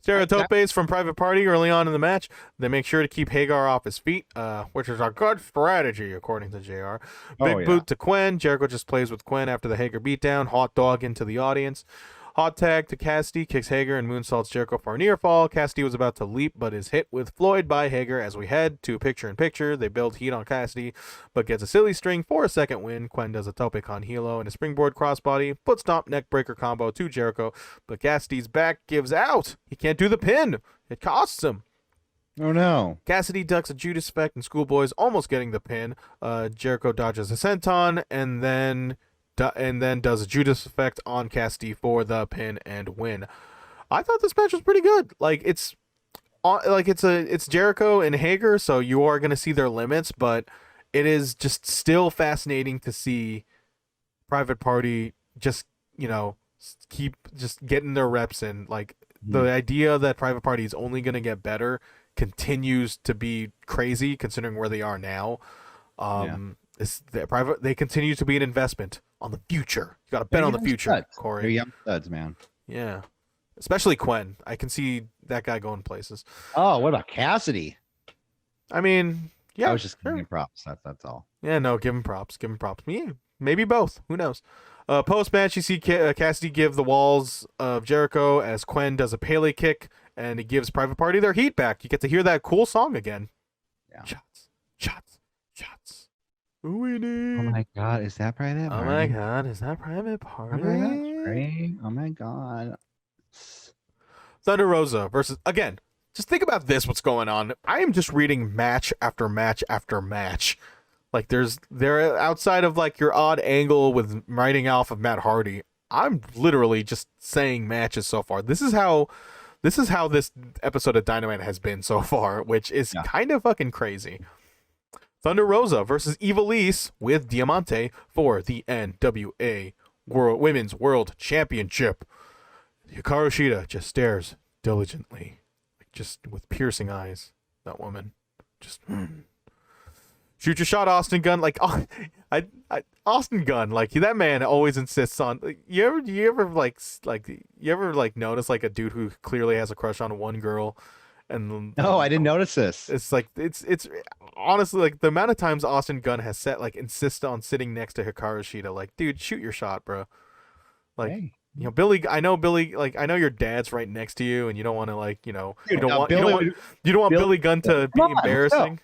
Stereotopes from Private Party early on in the match. They make sure to keep Hagar off his feet, which is a good strategy, according to JR. Big boot to Quinn. Jericho just plays with Quinn after the Hager beatdown. Hot dog into the audience. Hot tag to Cassidy, kicks Hager and moonsaults Jericho for a near fall. Cassidy was about to leap, but is hit with Floyd by Hager as we head to picture-in-picture. They build heat on Cassidy, but gets a silly string for a second win. Quinn does a tope con hilo and a springboard crossbody, foot stomp, neck breaker combo to Jericho, but Cassidy's back gives out. He can't do the pin. It costs him. Oh no. Cassidy ducks a Judas effect and Schoolboy's almost getting the pin. Jericho dodges a senton and then does a Judas effect on Cassidy for the pin and win. I thought this match was pretty good. It's Jericho and Hager, so you are going to see their limits, but it is just still fascinating to see Private Party just, keep just getting their reps in. The idea that Private Party is only going to get better continues to be crazy considering where they are now. They continue to be an investment on the future. You got to bet on the future, Corey. They're young studs, man. Yeah, especially Quinn. I can see that guy going places. Oh, what about Cassidy? I mean, yeah, I was just giving him props. That's all. Yeah, no, give him props. Give him props. Yeah, maybe both. Who knows? Post match, you see Cassidy give the walls of Jericho as Quinn does a Pele kick, and it gives Private Party their heat back. You get to hear that cool song again. Yeah. Shots. Winning. Oh my God, is that Private Party? Oh my God, is that Private Party? Oh my God, that's great. Oh my God. Thunder Rosa versus, again, just think about this, what's going on. I am just reading match after match after match. They're outside of your odd angle with writing off of Matt Hardy. I'm literally just saying matches so far. This is how this episode of Dynamite has been so far, which is kind of fucking crazy. Thunder Rosa versus Ivelisse with Diamante for the NWA Women's World Championship. Hikaru Shida just stares diligently, just with piercing eyes. That woman just shoot your shot, Austin Gunn. Austin Gunn, that man always insists on. You ever notice a dude who clearly has a crush on one girl, and no, I didn't notice this. It's it's honestly the amount of times Austin Gunn has insist on sitting next to Hikaru Shida. Dude, shoot your shot, bro. Hey. Billy. I know Billy. I know your dad's right next to you, and you don't want to you don't want Billy Gunn to be embarrassing.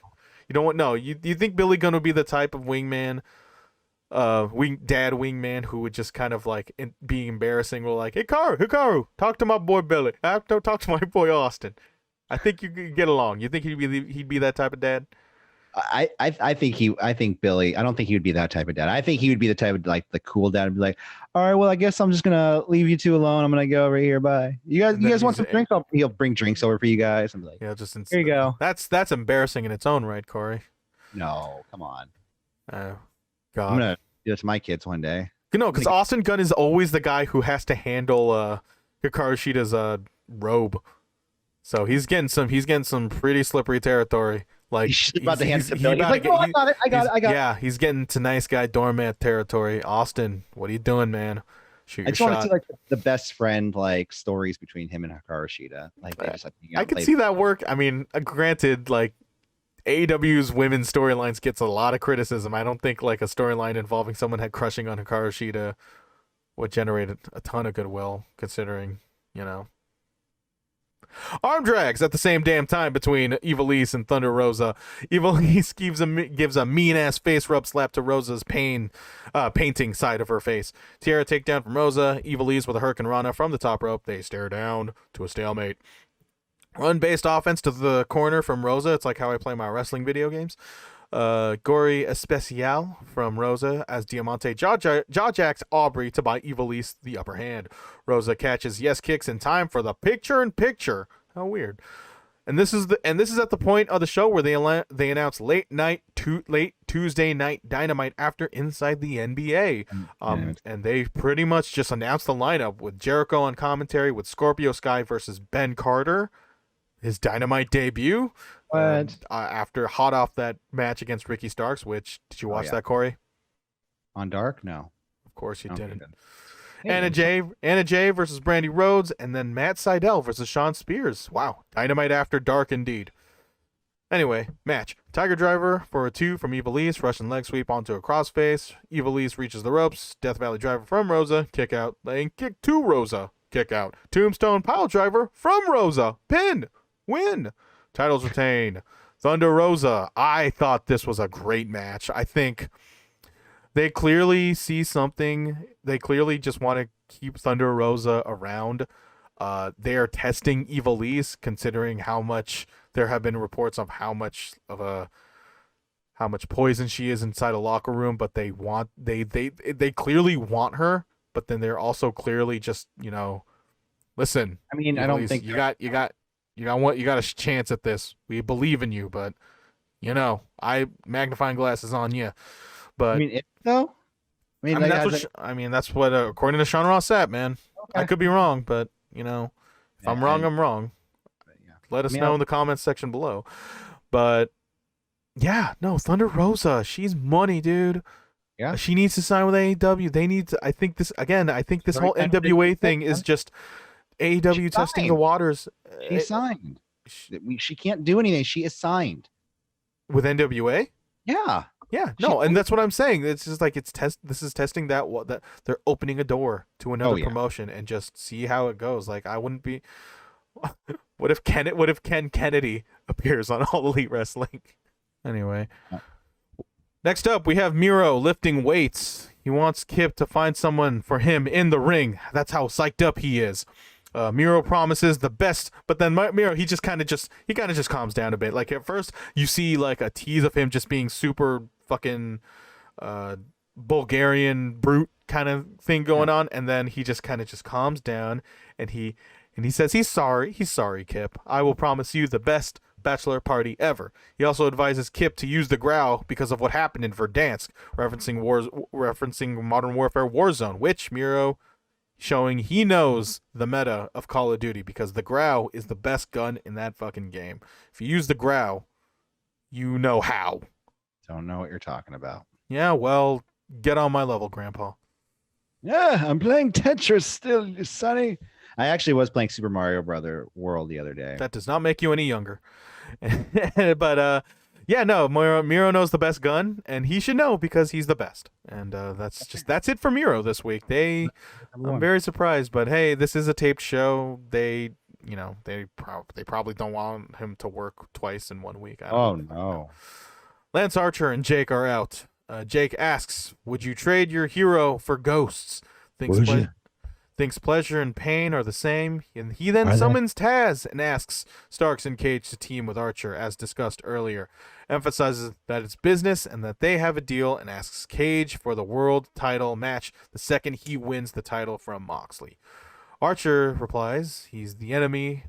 You don't want You think Billy Gunn would be the type of wingman, wingman who would just kind of be embarrassing? Well, Hikaru, talk to my boy Billy. Don't talk to my boy Austin. I think you could get along. You think he'd be that type of dad? I think Billy. I don't think he would be that type of dad. I think he would be the type of the cool dad and be like, all right, well, I guess I'm just gonna leave you two alone. I'm gonna go over here. Bye. You guys want some drinks? He'll bring drinks over for you guys. I'm like, yeah, just here you go. That's embarrassing in its own right, Corey. No, come on. Oh, God. I'm gonna do it to my kids one day. No, because Austin Gunn is always the guy who has to handle Hikaru Shida's robe. So he's getting some pretty slippery territory. He's about to hand it to Billy. He's like, I got it. Yeah, he's getting to nice guy doormat territory. Austin, what are you doing, man? Shoot your shot. I just want to see the best friend stories between him and Hikaru Shida. I could see that work. I mean, granted, AEW's women's storylines gets a lot of criticism. I don't think like a storyline involving someone had crushing on Hikaru Shida would generate a ton of goodwill, considering, you know. Arm drags at the same damn time between Ivelisse and Thunder Rosa. Ivelisse gives a mean ass face rub slap to Rosa's painting side of her face. Tiara takedown from Rosa. Ivelisse with a Hurricane Rana from the top rope. They stare down to a stalemate. Run-based offense to the corner from Rosa. It's like how I play my wrestling video games. Gory Especial from Rosa as Diamante jaw jacks Aubrey to buy Ivelisse the upper hand. Rosa catches yes kicks in time for the picture-in-picture. How weird. And this is at the point of the show where they announce late Tuesday night Dynamite after Inside the NBA. And they pretty much just announced the lineup with Jericho on commentary with Scorpio Sky versus Ben Carter. His Dynamite debut. After hot off that match against Ricky Starks, which, did you watch that, Corey? On Dark? No. Of course you didn't. Anna Jay versus Brandy Rhodes, and then Matt Sydal versus Sean Spears. Wow. Dynamite after dark indeed. Anyway, match. Tiger Driver for a 2 from Ivelisse. Russian leg sweep onto a crossface. Ivelisse reaches the ropes. Death Valley Driver from Rosa. Kick out. Laying kick to Rosa. Kick out. Tombstone Pile Driver from Rosa. Pin. Win. Titles retain. Thunder Rosa. I thought this was a great match. I think they clearly see something. They clearly just want to keep Thunder Rosa around. They are testing Ivelisse, considering how much there have been reports of how much poison she is inside a locker room. But they clearly want her. But then they're also clearly just, listen. I mean, Ivelisse, I don't think you got a chance at this. We believe in you, but magnifying glass is on you. But I mean, though. That's what according to Sean Ross said, man. Okay. I could be wrong, but if I'm wrong, I'm wrong. Yeah. Let us know in the comments section below. But yeah, no, Thunder Rosa, she's money, dude. Yeah, she needs to sign with AEW. They need to. I think this whole NWA thing is just AEW testing the waters. She signed. She can't do anything. She is signed with NWA. Yeah. Yeah. No, and that's what I'm saying. It's just like this is testing that they're opening a door to another promotion and just see how it goes. Like I wouldn't be. What if Ken Kennedy appears on All Elite Wrestling? Anyway. Next up, we have Miro lifting weights. He wants Kip to find someone for him in the ring. That's how psyched up he is. Miro promises the best, but then Miro, he kind of just calms down a bit. Like at first, you see like a tease of him just being super fucking Bulgarian brute kind of thing going on, and then he just kind of just calms down, and he says he's sorry. He's sorry, Kip. I will promise you the best bachelor party ever. He also advises Kip to use the growl because of what happened in Verdansk, referencing Modern Warfare Warzone, which Miro showing he knows the meta of Call of Duty because the growl is the best gun in that fucking game. If you use the growl, you know how. Don't know what you're talking about. Yeah, well, get on my level, Grandpa. Yeah, I'm playing Tetris still, Sonny. I actually was playing Super Mario Brother World the other day. That does not make you any younger. But yeah, no, Miro knows the best gun, and he should know because he's the best. And that's it for Miro this week. I'm very surprised, but hey, this is a taped show. They probably don't want him to work twice in 1 week. No. Lance Archer and Jake are out. Jake asks, "Would you trade your hero for ghosts?" Thinks pleasure and pain are the same, and he then summons Taz and asks Starks and Cage to team with Archer, as discussed earlier. Emphasizes that it's business and that they have a deal, and asks Cage for the world title match the second he wins the title from Moxley. Archer replies he's the enemy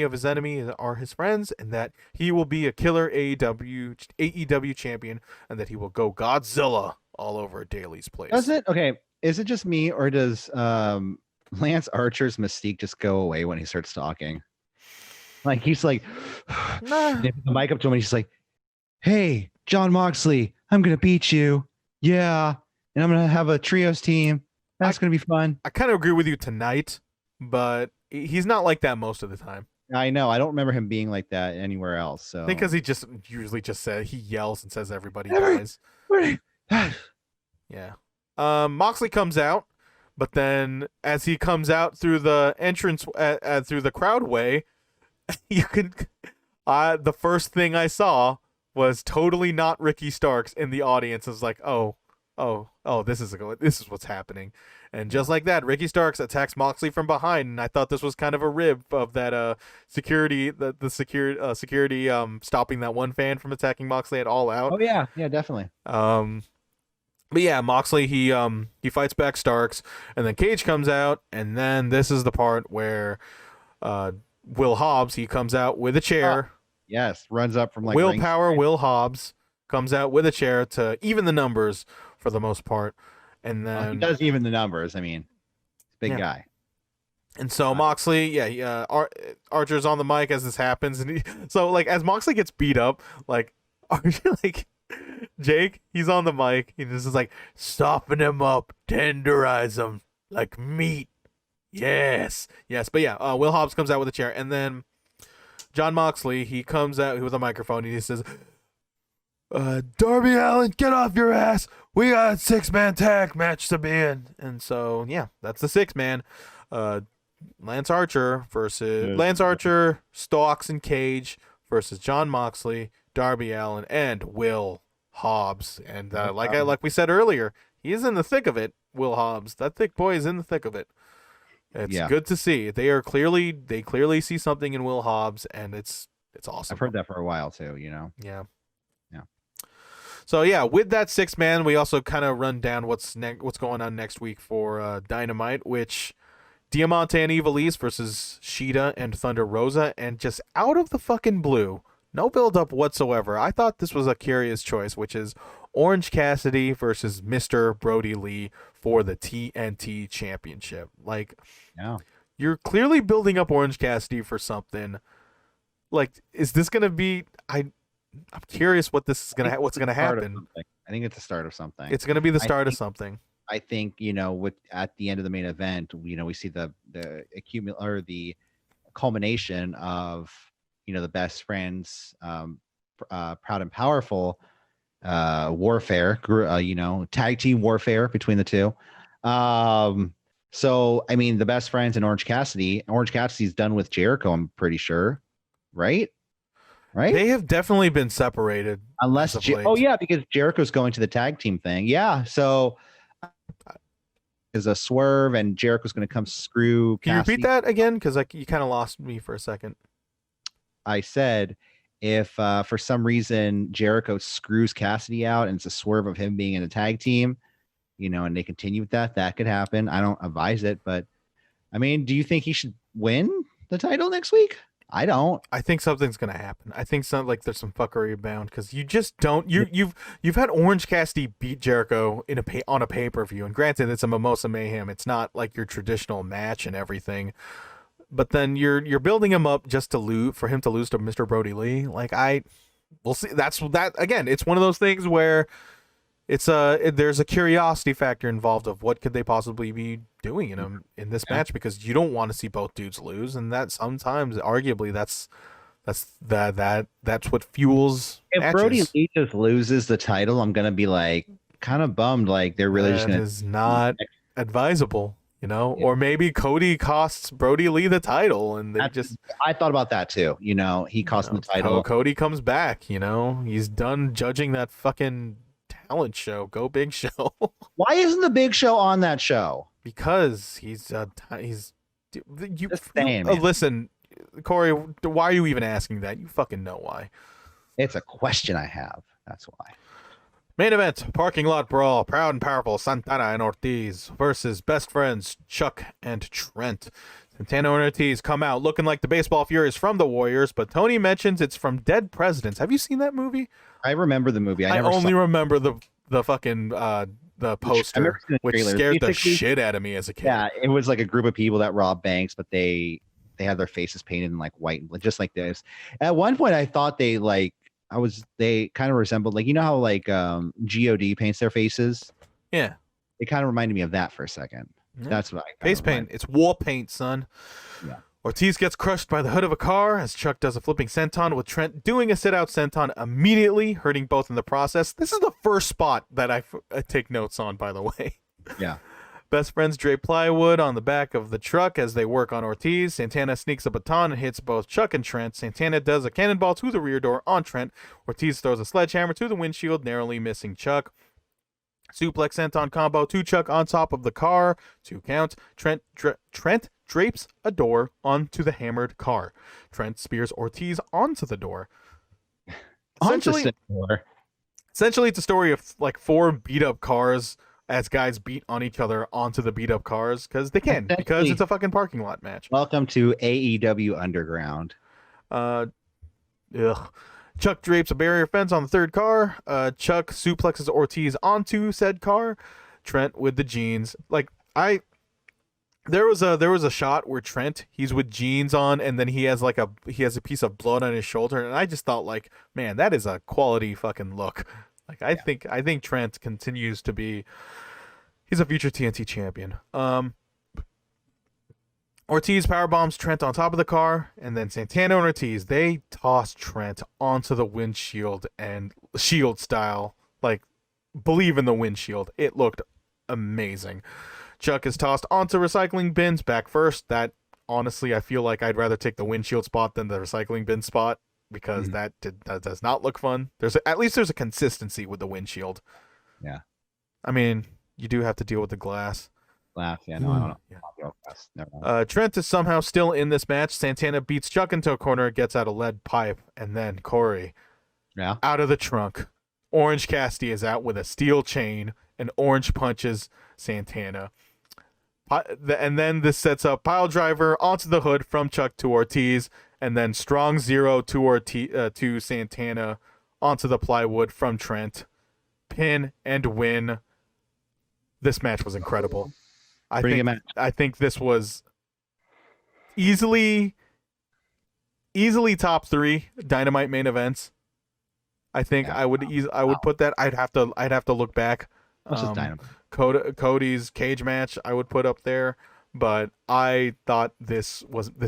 of his enemy are his friends, and that he will be a killer AEW champion, and that he will go Godzilla all over Daly's place. Does it? Okay, is it just me, or does Lance Archer's mystique just go away when he starts talking? Like he's like, the mic up to him, and he's like, "Hey, John Moxley, I'm gonna beat you, yeah, and I'm gonna have a trios team. That's gonna be fun." I kind of agree with you tonight, but he's not like that most of the time. I know. I don't remember him being like that anywhere else. So I think because he just usually just said he yells and says everybody Every- dies. Yeah. Moxley comes out, but then as he comes out through the entrance, through the crowd way, you can. The first thing I saw was totally not Ricky Starks in the audience. It was like, oh, this is what's happening, and just like that, Ricky Starks attacks Moxley from behind, and I thought this was kind of a rib of that security, the security stopping that one fan from attacking Moxley at All Out. Oh yeah, definitely. But yeah, Moxley he fights back Starks, and then Cage comes out, and then this is the part where Will Hobbs he comes out with a chair. Yes, runs up from like Willpower. Will Hobbs comes out with a chair to even the numbers for the most part, and then he does even the numbers. I mean, he's a big guy. And so Moxley, Archer's on the mic as this happens, and so like as Moxley gets beat up, like Archer like. Jake, he's on the mic. He just is like, soften him up, tenderize him like meat. Yes. But yeah, Will Hobbs comes out with a chair, and then John Moxley, he comes out with a microphone, and he says, Darby Allin, get off your ass. We got a 6-man tag match to be in. And so, yeah, that's the 6-man. Lance Archer, Stokes, and Cage versus John Moxley, Darby Allin, and Will Hobbs. And like we said earlier, he is in the thick of it. Will Hobbs, that thick boy, is in the thick of it. It's good to see. They clearly see something in Will Hobbs, and it's awesome. I've heard that for a while too. Yeah. So yeah, with that 6-man, we also kind of run down what's going on next week for Dynamite, which Diamante and Ivelisse versus Shida and Thunder Rosa, and just out of the fucking blue. No build-up whatsoever. I thought this was a curious choice, which is Orange Cassidy versus Mr. Brody Lee for the TNT Championship. Like, you're clearly building up Orange Cassidy for something. Like, is this gonna be? I'm curious what's gonna happen. I think it's the start of something. It's gonna be the start of something. I think at the end of the main event, we see the culmination of the best friends, proud and powerful warfare, tag team warfare between the two. So I mean, the best friends and Orange Cassidy's done with Jericho, I'm pretty sure, right? They have definitely been separated. Unless because Jericho's going to the tag team thing. Yeah, so is a swerve and Jericho's going to come screw Can Cassidy. You repeat that again? Because you kind of lost me for a second. I said if for some reason Jericho screws Cassidy out and it's a swerve of him being in a tag team, and they continue with that could happen. I don't advise it, but I mean, do you think he should win the title next week? I don't. I think something's gonna happen. I think there's some fuckery abound because you just don't. You've had Orange Cassidy beat Jericho on a pay-per-view, and granted, it's a Mimosa Mayhem. It's not like your traditional match and everything. But then you're building him up just for him to lose to Mr. Brody Lee. Like we'll see. That's that again. It's one of those things where there's a curiosity factor involved of what could they possibly be doing in this match, because you don't want to see both dudes lose, and that sometimes arguably that's what fuels if matches. Brody Lee just loses the title, I'm gonna be like kind of bummed. Like they're really just gonna is not advisable. Or maybe Cody costs Brody Lee the title, and I thought about that too. He cost him the title. Cody comes back. He's done judging that fucking talent show. Go Big Show. Why isn't the Big Show on that show? Because he's listen, Corey. Why are you even asking that? You fucking know why. It's a question I have. That's why. Main event, parking lot brawl, proud and powerful Santana and Ortiz versus best friends Chuck and Trent. Santana and Ortiz come out looking like the baseball Furies from the Warriors, but Tony mentions it's from Dead Presidents. Have you seen that movie? I remember the movie. I only remember the fucking the poster, which scared the shit out of me as a kid. Yeah, it was like a group of people that robbed banks, but they had their faces painted in like white, just like this. At one point, I thought they kind of resembled, like, how like God paints their faces. Yeah, it kind of reminded me of that for a second. Yeah. That's what I face paint. It's war paint, son. Yeah. Ortiz gets crushed by the hood of a car as Chuck does a flipping senton, with Trent doing a sit-out senton immediately, hurting both in the process. This is the first spot that I take notes on, by the way. Yeah. Best friends drape plywood on the back of the truck as they work on Ortiz. Santana sneaks a baton and hits both Chuck and Trent. Santana does a cannonball to the rear door on Trent. Ortiz throws a sledgehammer to the windshield, narrowly missing Chuck. Suplex senton combo to Chuck on top of the car. 2 count. Trent drapes a door onto the hammered car. Trent spears Ortiz onto the door. Essentially, it's a story of like 4 beat up cars as guys beat on each other onto the beat up cars because they can, because it's a fucking parking lot match. Welcome to AEW Underground. Chuck drapes a barrier fence on the third car. Chuck suplexes Ortiz onto said car. Trent with the jeans. There was a shot where Trent, he's with jeans on, and then he has a piece of blood on his shoulder, and I just thought, like, man, that is a quality fucking look. Like, I think Trent continues to be, he's a future TNT champion. Ortiz powerbombs Trent on top of the car, and then Santana and Ortiz, they toss Trent onto the windshield and shield style, like, believe in the windshield. It looked amazing. Chuck is tossed onto recycling bins back first. That, honestly, I feel like I'd rather take the windshield spot than the recycling bin spot, because that does not look fun. At least there's a consistency with the windshield. Yeah. I mean, you do have to deal with the glass. Yeah, no, I don't know. Yeah. Trent is somehow still in this match. Santana beats Chuck into a corner, gets out a lead pipe, and then Corey, out of the trunk. Orange Cassidy is out with a steel chain, and Orange punches Santana. And then this sets up pile driver onto the hood from Chuck to Ortiz, and then strong zero to Santana onto the plywood from Trent. Pin and win. This match was incredible. I think this was easily top 3 Dynamite main events. I think I would put that. I'd have to look back. Cody's cage match I would put up there, but I thought this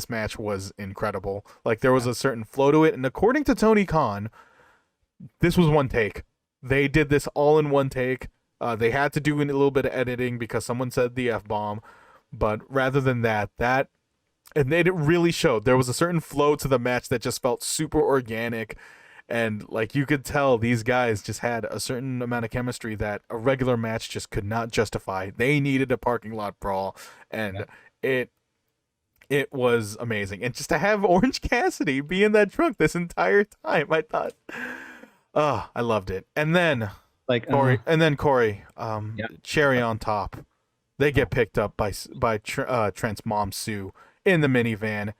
match was incredible. Like, there was a certain flow to it, and according to Tony Khan, this was one take. They did this all in one take. They had to do a little bit of editing because someone said the F-bomb, but rather than that, and it really showed. There was a certain flow to the match that just felt super organic, and like you could tell these guys just had a certain amount of chemistry that a regular match just could not justify. They needed a parking lot brawl, and it was amazing. And just to have Orange Cassidy be in that trunk this entire time, I thought, I loved it. And then Corey, cherry on top, they get picked up by Trent's mom, Sue, in the minivan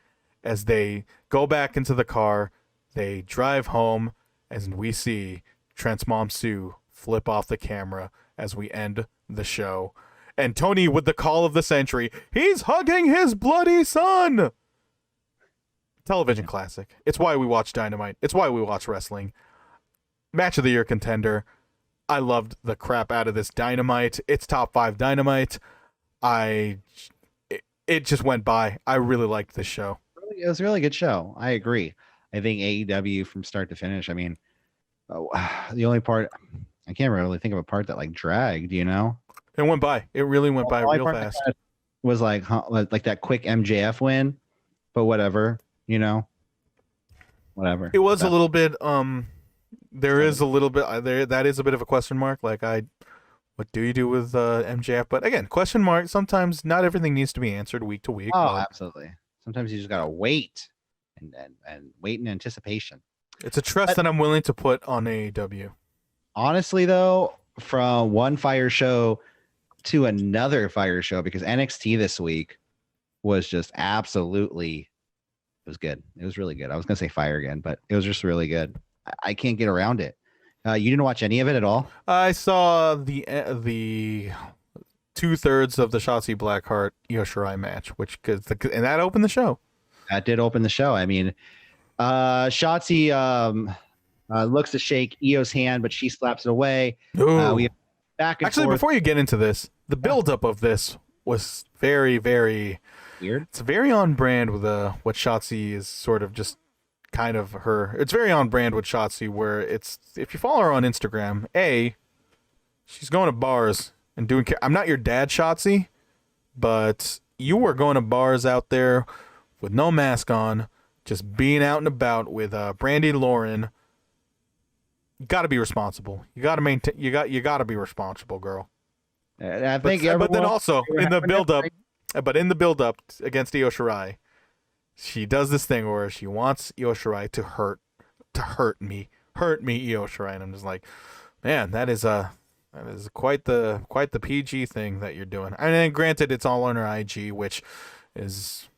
as they go back into the car. They drive home, and we see Trent's mom, Sue, flip off the camera as we end the show. And Tony with the call of the century, he's hugging his bloody son! Television classic. It's why we watch Dynamite. It's why we watch wrestling. Match of the year contender. I loved the crap out of this Dynamite. It's top 5 Dynamite. It just went by. I really liked this show. It was a really good show. I agree. I think AEW from start to finish. I mean, the only part I can't really think of a part that like dragged. You know, it went by. It really went by real fast. Was like that quick MJF win, but whatever. You know, whatever. It was a little bit. There is a little bit there. That is a bit of a question mark. Like, what do you do with MJF? But again, question mark. Sometimes not everything needs to be answered week to week. Oh, absolutely. Sometimes you just gotta wait and wait in anticipation. It's a trust that I'm willing to put on AEW. Honestly, though, from one fire show to another fire show, because NXT this week was just absolutely, it was good. It was really good. I was gonna say fire again, but it was just really good. I can't get around it. You didn't watch any of it at all? I saw the 2/3 of the Shotzi Blackheart Io Shirai match, and that opened the show. That did open the show. I mean, Shotzi looks to shake Io's hand, but she slaps it away. We have back and Actually, forth. Before you get into this, the buildup of this was very, very Weird. It's very on brand with what Shotzi is sort of just kind of her. It's very on brand with Shotzi, where it's if you follow her on Instagram, she's going to bars and doing. I'm not your dad, Shotzi, but you were going to bars out there with no mask on, just being out and about with Brandy Lauren. You got to be responsible. You got to maintain. You got to be responsible, girl. I think but then also in the build up against Io Shirai, she does this thing where she wants Io Shirai to hurt me, Io Shirai, and I'm just like, man, that is quite the PG thing that you're doing. I mean, granted, it's all on her IG, which is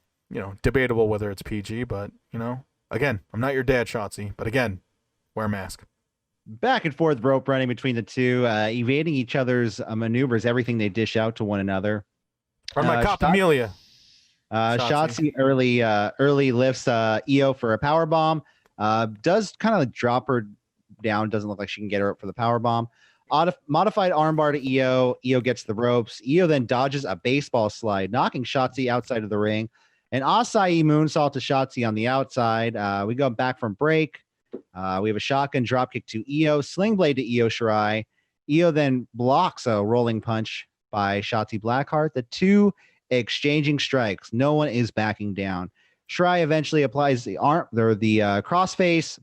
debatable whether it's PG, but again, I'm not your dad, Shotzi, but again, wear a mask. Back and forth rope running between the two, evading each other's maneuvers, everything they dish out to one another. Or my cop Amelia. Shotzi early lifts Io for a power bomb. Does kind of drop her down. Doesn't look like she can get her up for the power bomb. Modified armbar to Io. Io gets the ropes. Io then dodges a baseball slide, knocking Shotzi outside of the ring. An acai moonsault to Shotzi on the outside. We go back from break. We have a shotgun dropkick to Io, sling blade to Io Shirai. Io then blocks a rolling punch by Shotzi Blackheart. The two exchanging strikes. No one is backing down. Shirai eventually applies the crossface.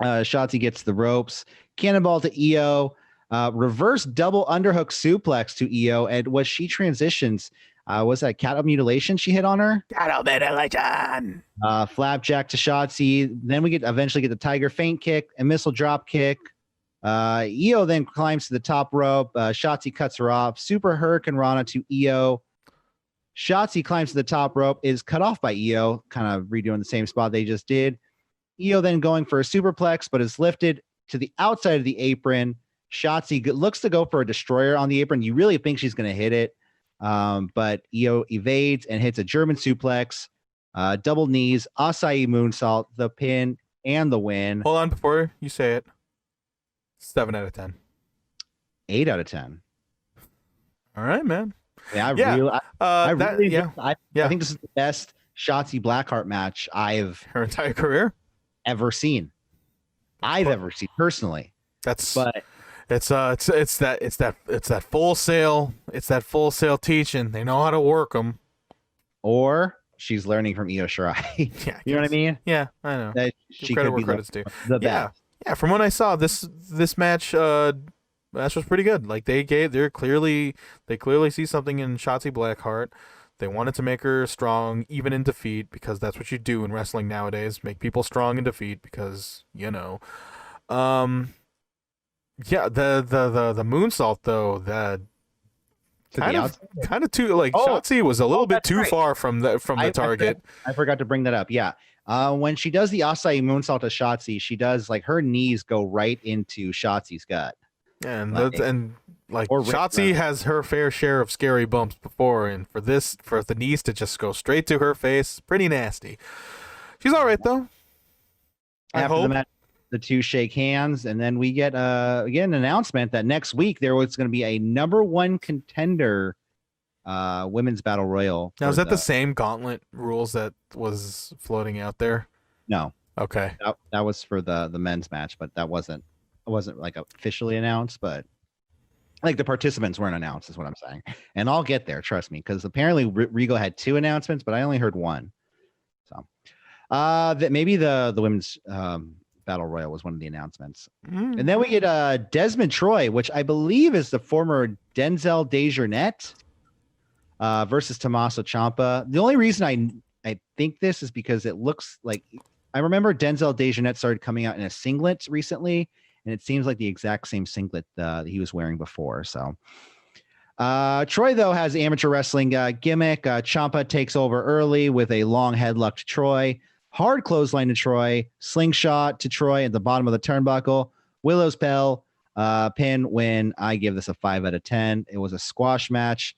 Shotzi gets the ropes. Cannonball to Io. Reverse double underhook suplex to Io. And what she transitions, was that cattle mutilation she hit on her? Cattle mutilation. Flapjack to Shotzi. Then we eventually get the tiger feint kick and missile drop kick. Io then climbs to the top rope. Shotzi cuts her off. Super Hurricane Rana to Io. Shotzi climbs to the top rope, is cut off by Io, kind of redoing the same spot they just did. Io then going for a superplex, but is lifted to the outside of the apron. Shotzi looks to go for a destroyer on the apron. You really think she's going to hit it. But Io evades and hits a German suplex, double knees, acai moonsault, the pin, and the win. Hold on before you say it. 7 out of 10. 8 out of 10. All right, man. Yeah, I think this is the best Shotzi Blackheart match her entire career ever seen. I've ever seen personally. It's that full sale teaching. They know how to work them. Or she's learning from Io Shirai. Yeah, you know what I mean? Yeah, I know. That she could be credit's due. The best. Yeah. From what I saw, this match was pretty good. Like they clearly see something in Shotzi Blackheart. They wanted to make her strong even in defeat, because that's what you do in wrestling nowadays. Make people strong in defeat because the moonsault though, that kind of too Shotzi was a little bit too far from the target. I forgot to bring that up. Yeah. When she does the acai moonsault to Shotzi, she does her knees go right into Shotzi's gut. And Shotzi has her fair share of scary bumps before, and for the knees to just go straight to her face, pretty nasty. She's all right though. After the match, the two shake hands, and then we get an announcement that next week there was going to be a number 1 contender women's battle royal. Now, is that the same gauntlet rules that was floating out there? No. Okay. That was for the men's match, but that wasn't officially announced, but the participants weren't announced is what I'm saying. And I'll get there, trust me, because apparently Regal had 2 announcements, but I only heard 1. So that maybe the women's battle royal was one of the announcements. And then we get Desmond Troy, which I believe is the former Denzel Desjardins, versus Tommaso Ciampa. The only reason I think this is because it looks like I remember Denzel Desjardins started coming out in a singlet recently, and it seems like the exact same singlet that he was wearing before. So Troy, though, has amateur wrestling gimmick. Ciampa takes over early with a long headlock to Troy. Hard clothesline to Troy. Slingshot to Troy at the bottom of the turnbuckle. Willow's Bell pin win. I give this a 5 out of 10. It was a squash match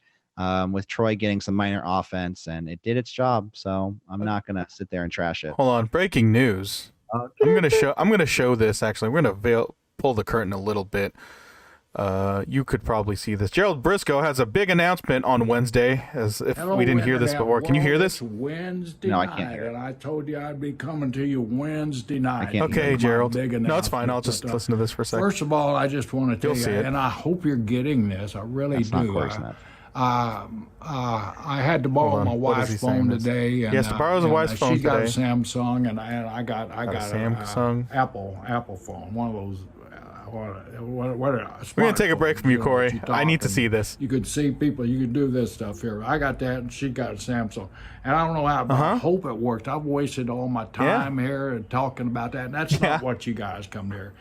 with Troy getting some minor offense, and it did its job. So I'm not going to sit there and trash it. Hold on. Breaking news. I'm gonna show this actually. We're gonna pull the curtain a little bit. You could probably see this. Gerald Briscoe has a big announcement on Wednesday, as if Hello, we didn't hear this Internet before. Can you hear world. this? It's Wednesday No, I night, can't hear it. and I told you I'd be coming to you Wednesday night. can't hear Okay, My Gerald. big No, it's fine. I'll announcement. just listen to this for a second. First of all, I just want to tell You'll see you, it. and I hope you're getting this. I really That's do. not close enough. I had to borrow on. my What is wife's he saying phone this? today. And, He has to borrow his wife's phone She's got a today. Samsung, and I got a a Samsung. Apple phone, one of those. What We're going to take a break from you, Corey. I need to see this. You could see people. You could do this stuff here. I got that, and she got a Samsung. And I don't know how. But I hope it works. I've wasted all my time here and talking about that. And that's not what you guys come here.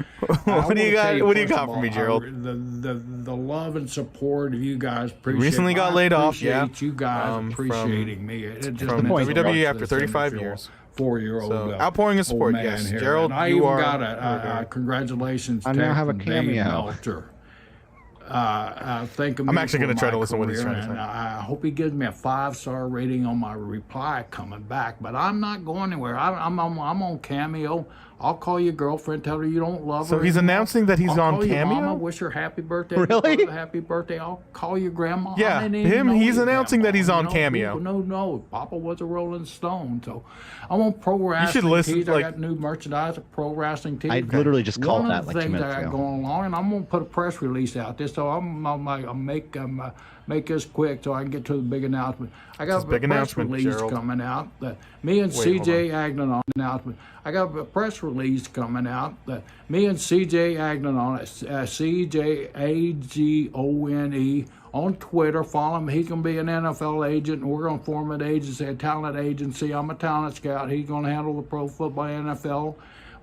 What do you got? What do you got for me, Gerald? The love and support of you guys. Appreciate. Recently got laid off, yeah. Appreciate you guys appreciating me. It just From means so WWE much to after this 35 individual years. 4-year-old So, outpouring of support, old man yes. here. Gerald, And I you even are- got a congratulations. I now text have a from Dave cameo. Meltzer. Thank him. I'm actually gonna try to listen to what he's trying to say. I hope he gives me a 5-star rating on my reply coming back. But I'm not going anywhere. I'm on Cameo. I'll call your girlfriend, tell her you don't love her. So he's anymore. announcing that he's I'll on call your Cameo? mama, wish her happy birthday. Really? Happy birthday. I'll call your grandma. Yeah, I didn't even him, know he's your announcing grandma, that he's on you know? Cameo. No. Papa was a Rolling Stone. So I'm on Pro Wrestling should listen, Tees. like- I got new merchandise at Pro Wrestling Tees. I literally just called One that of the like 2 things minutes I got ago. going along, and I'm gonna put a press release out there, so I'm make this quick so I can get to the big announcement. I got This a big press announcement, release Gerald. coming out that me and Wait, CJ Agnon on announcement. I got a press release coming out that me and CJ Agnon on it, CJAGONE on Twitter. Follow him. He's gonna be an NFL agent, and we're gonna form an agency, a talent agency. I'm a talent scout. He's gonna handle the pro football, NFL.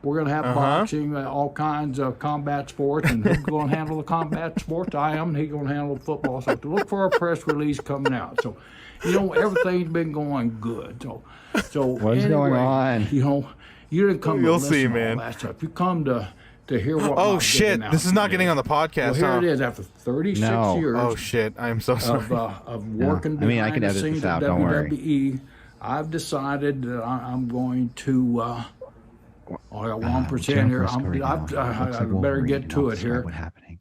We're going to have boxing, all kinds of combat sports, and who's going to handle the combat sports? I am, and he's going to handle the football. So look for a press release coming out. So, everything's been going good. So What's going on? You didn't come You'll to listen see, to man. all that stuff. You come to hear what Oh, my big shit. This is not announcement getting on the podcast, Well, here huh? it is after 36 No. years Oh, shit. I am so sorry. of working I mean, I behind can the edit scenes this at out, don't worry. WWE. I've decided that I'm going to. I got 1% here. I better get to it here. What's happening?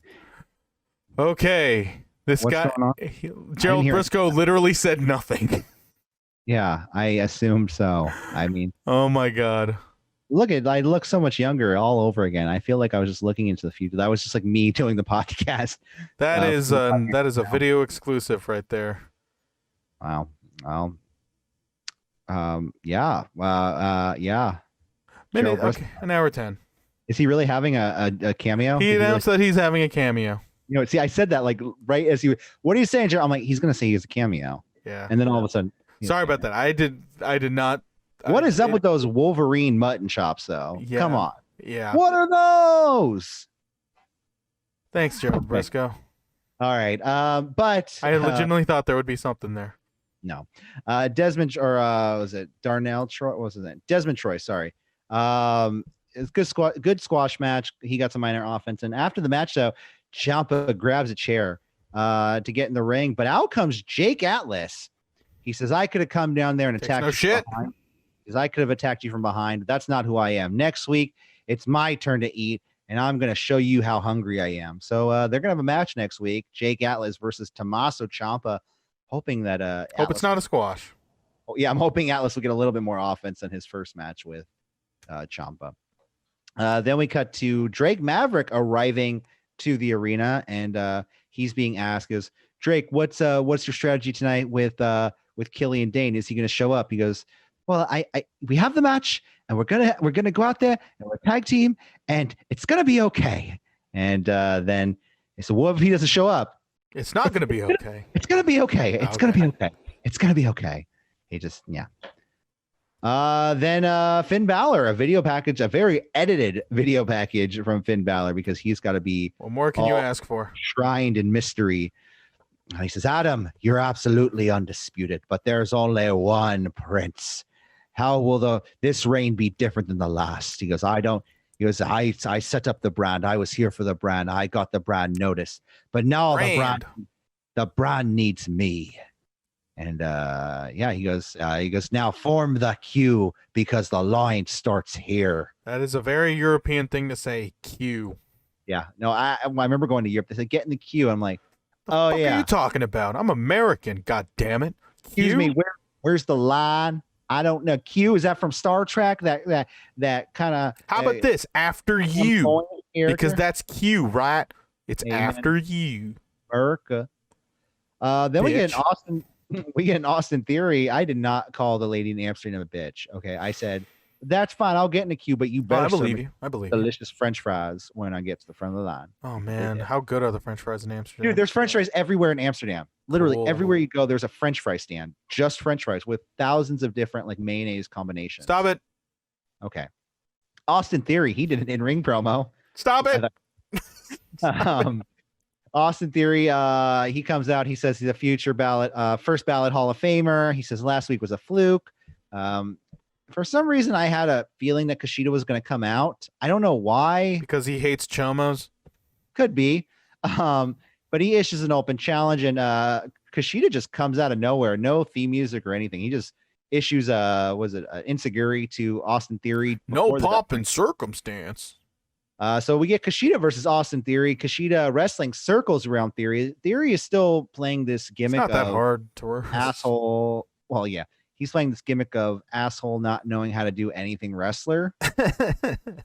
Okay. This What's guy, going on? Gerald hear it. Briscoe, literally said nothing. Yeah, I assumed so. I mean, Oh, my God. I look so much younger all over again. I feel like I was just looking into the future. That was just like me doing the podcast. That is for the that is a now. video exclusive right there. Wow. Well, yeah. Yeah. Minute, Gerald okay, an hour 10. Is he really having a cameo? He Did announced that he's having a cameo. see, I said that like right as you. What are you saying, Gerald? I'm like, he's gonna say he's a cameo, Yeah. and then all of a sudden. Sorry about that. I did not. What is up with those Wolverine mutton chops, though? Yeah. Come on. Yeah. What are those? Thanks, Gerald Briscoe. All right. But I legitimately thought there would be something there. no. Desmond or was it Darnell Troy? What was his name? Desmond Troy. Sorry. It's good squash match. He got some minor offense, and after the match, though, Ciampa grabs a chair to get in the ring, but out comes Jake Atlas. He says, "I could have come down there and Takes attacked no you shit. from behind. Because I could have attacked you from behind. That's not who I am. Next week, it's my turn to eat, and I'm going to show you how hungry I am." So they're going to have a match next week: Jake Atlas versus Tommaso Ciampa. Hoping that Hope it's not a squash. I'm hoping Atlas will get a little bit more offense than his first match with Ciampa. Then we cut to Drake Maverick arriving to the arena, and he's being asked, "Is Drake, what's your strategy tonight with Killian Dane? Is he going to show up?" He goes, "Well, we have the match, and we're gonna go out there, and we're a tag team, and it's gonna be okay." And then he said, "What if he doesn't show up?" It's not going to be okay. It's gonna be okay. It's gonna be okay. It's gonna be okay. He just Then Finn Balor, a video package, a very edited video package from Finn Balor because he's got to be What more can you ask for? shrined in mystery. And he says, "Adam, you're absolutely undisputed, but there's only one prince. How will this reign be different than the last?" He goes, I set up the brand. I was here for the brand. I got the brand notice. But now the brand needs me." And he goes, "Now form the queue because the line starts here." That is a very European thing to say. Q. Yeah. No, I remember going to Europe. They said, get in the queue. I'm like, oh, What are yeah. you talking about? I'm American. God damn it. Excuse me. Where's the line? I don't know. Q, is that from Star Trek? That kind of. How about this? After you. Because that's Q, right? It's Amen. after you. America. Then we get an Austin. We get an Austin Theory. I did not call the lady in Amsterdam a bitch. Okay, I said that's fine. I'll get in the queue, but you better. I believe you. I believe delicious French fries when I get to the front of the line. Oh man, how good are the French fries in Amsterdam? Dude, there's French fries everywhere in Amsterdam. Literally everywhere you go, there's a French fry stand, just French fries with thousands of different like mayonnaise combinations. Stop it. Okay. Austin Theory, he did an in-ring promo. Stop it. Austin Theory, he comes out. He says he's a future ballot, first ballot Hall of Famer. He says last week was a fluke. For some reason, I had a feeling that Kushida was going to come out. I don't know why. Because he hates chomos? Could be. But he issues an open challenge, and Kushida just comes out of nowhere. No theme music or anything. He just issues Inseguri to Austin Theory. No pomp and circumstance. So we get Kushida versus Austin Theory. Kushida wrestling circles around Theory. Theory is still playing this gimmick. It's not that hard to work. Asshole. Well, yeah. He's playing this gimmick of asshole not knowing how to do anything wrestler.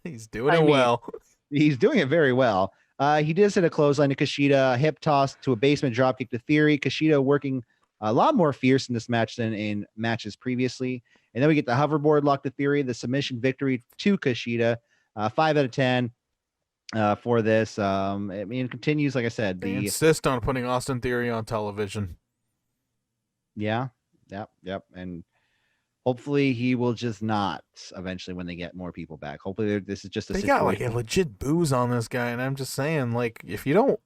He's doing it well. He's doing it very well. He does hit a clothesline to Kushida, hip toss to a basement dropkick to Theory. Kushida working a lot more fierce in this match than in matches previously. And then we get the hoverboard lock to Theory, the submission victory to Kushida. 5 out of 10 for this. I mean, it continues, like I said. They insist on putting Austin Theory on television. Yeah. Yep. And hopefully he will just not eventually when they get more people back. Hopefully this is just a situation. They got like a legit booze on this guy, and I'm just saying, like, if you don't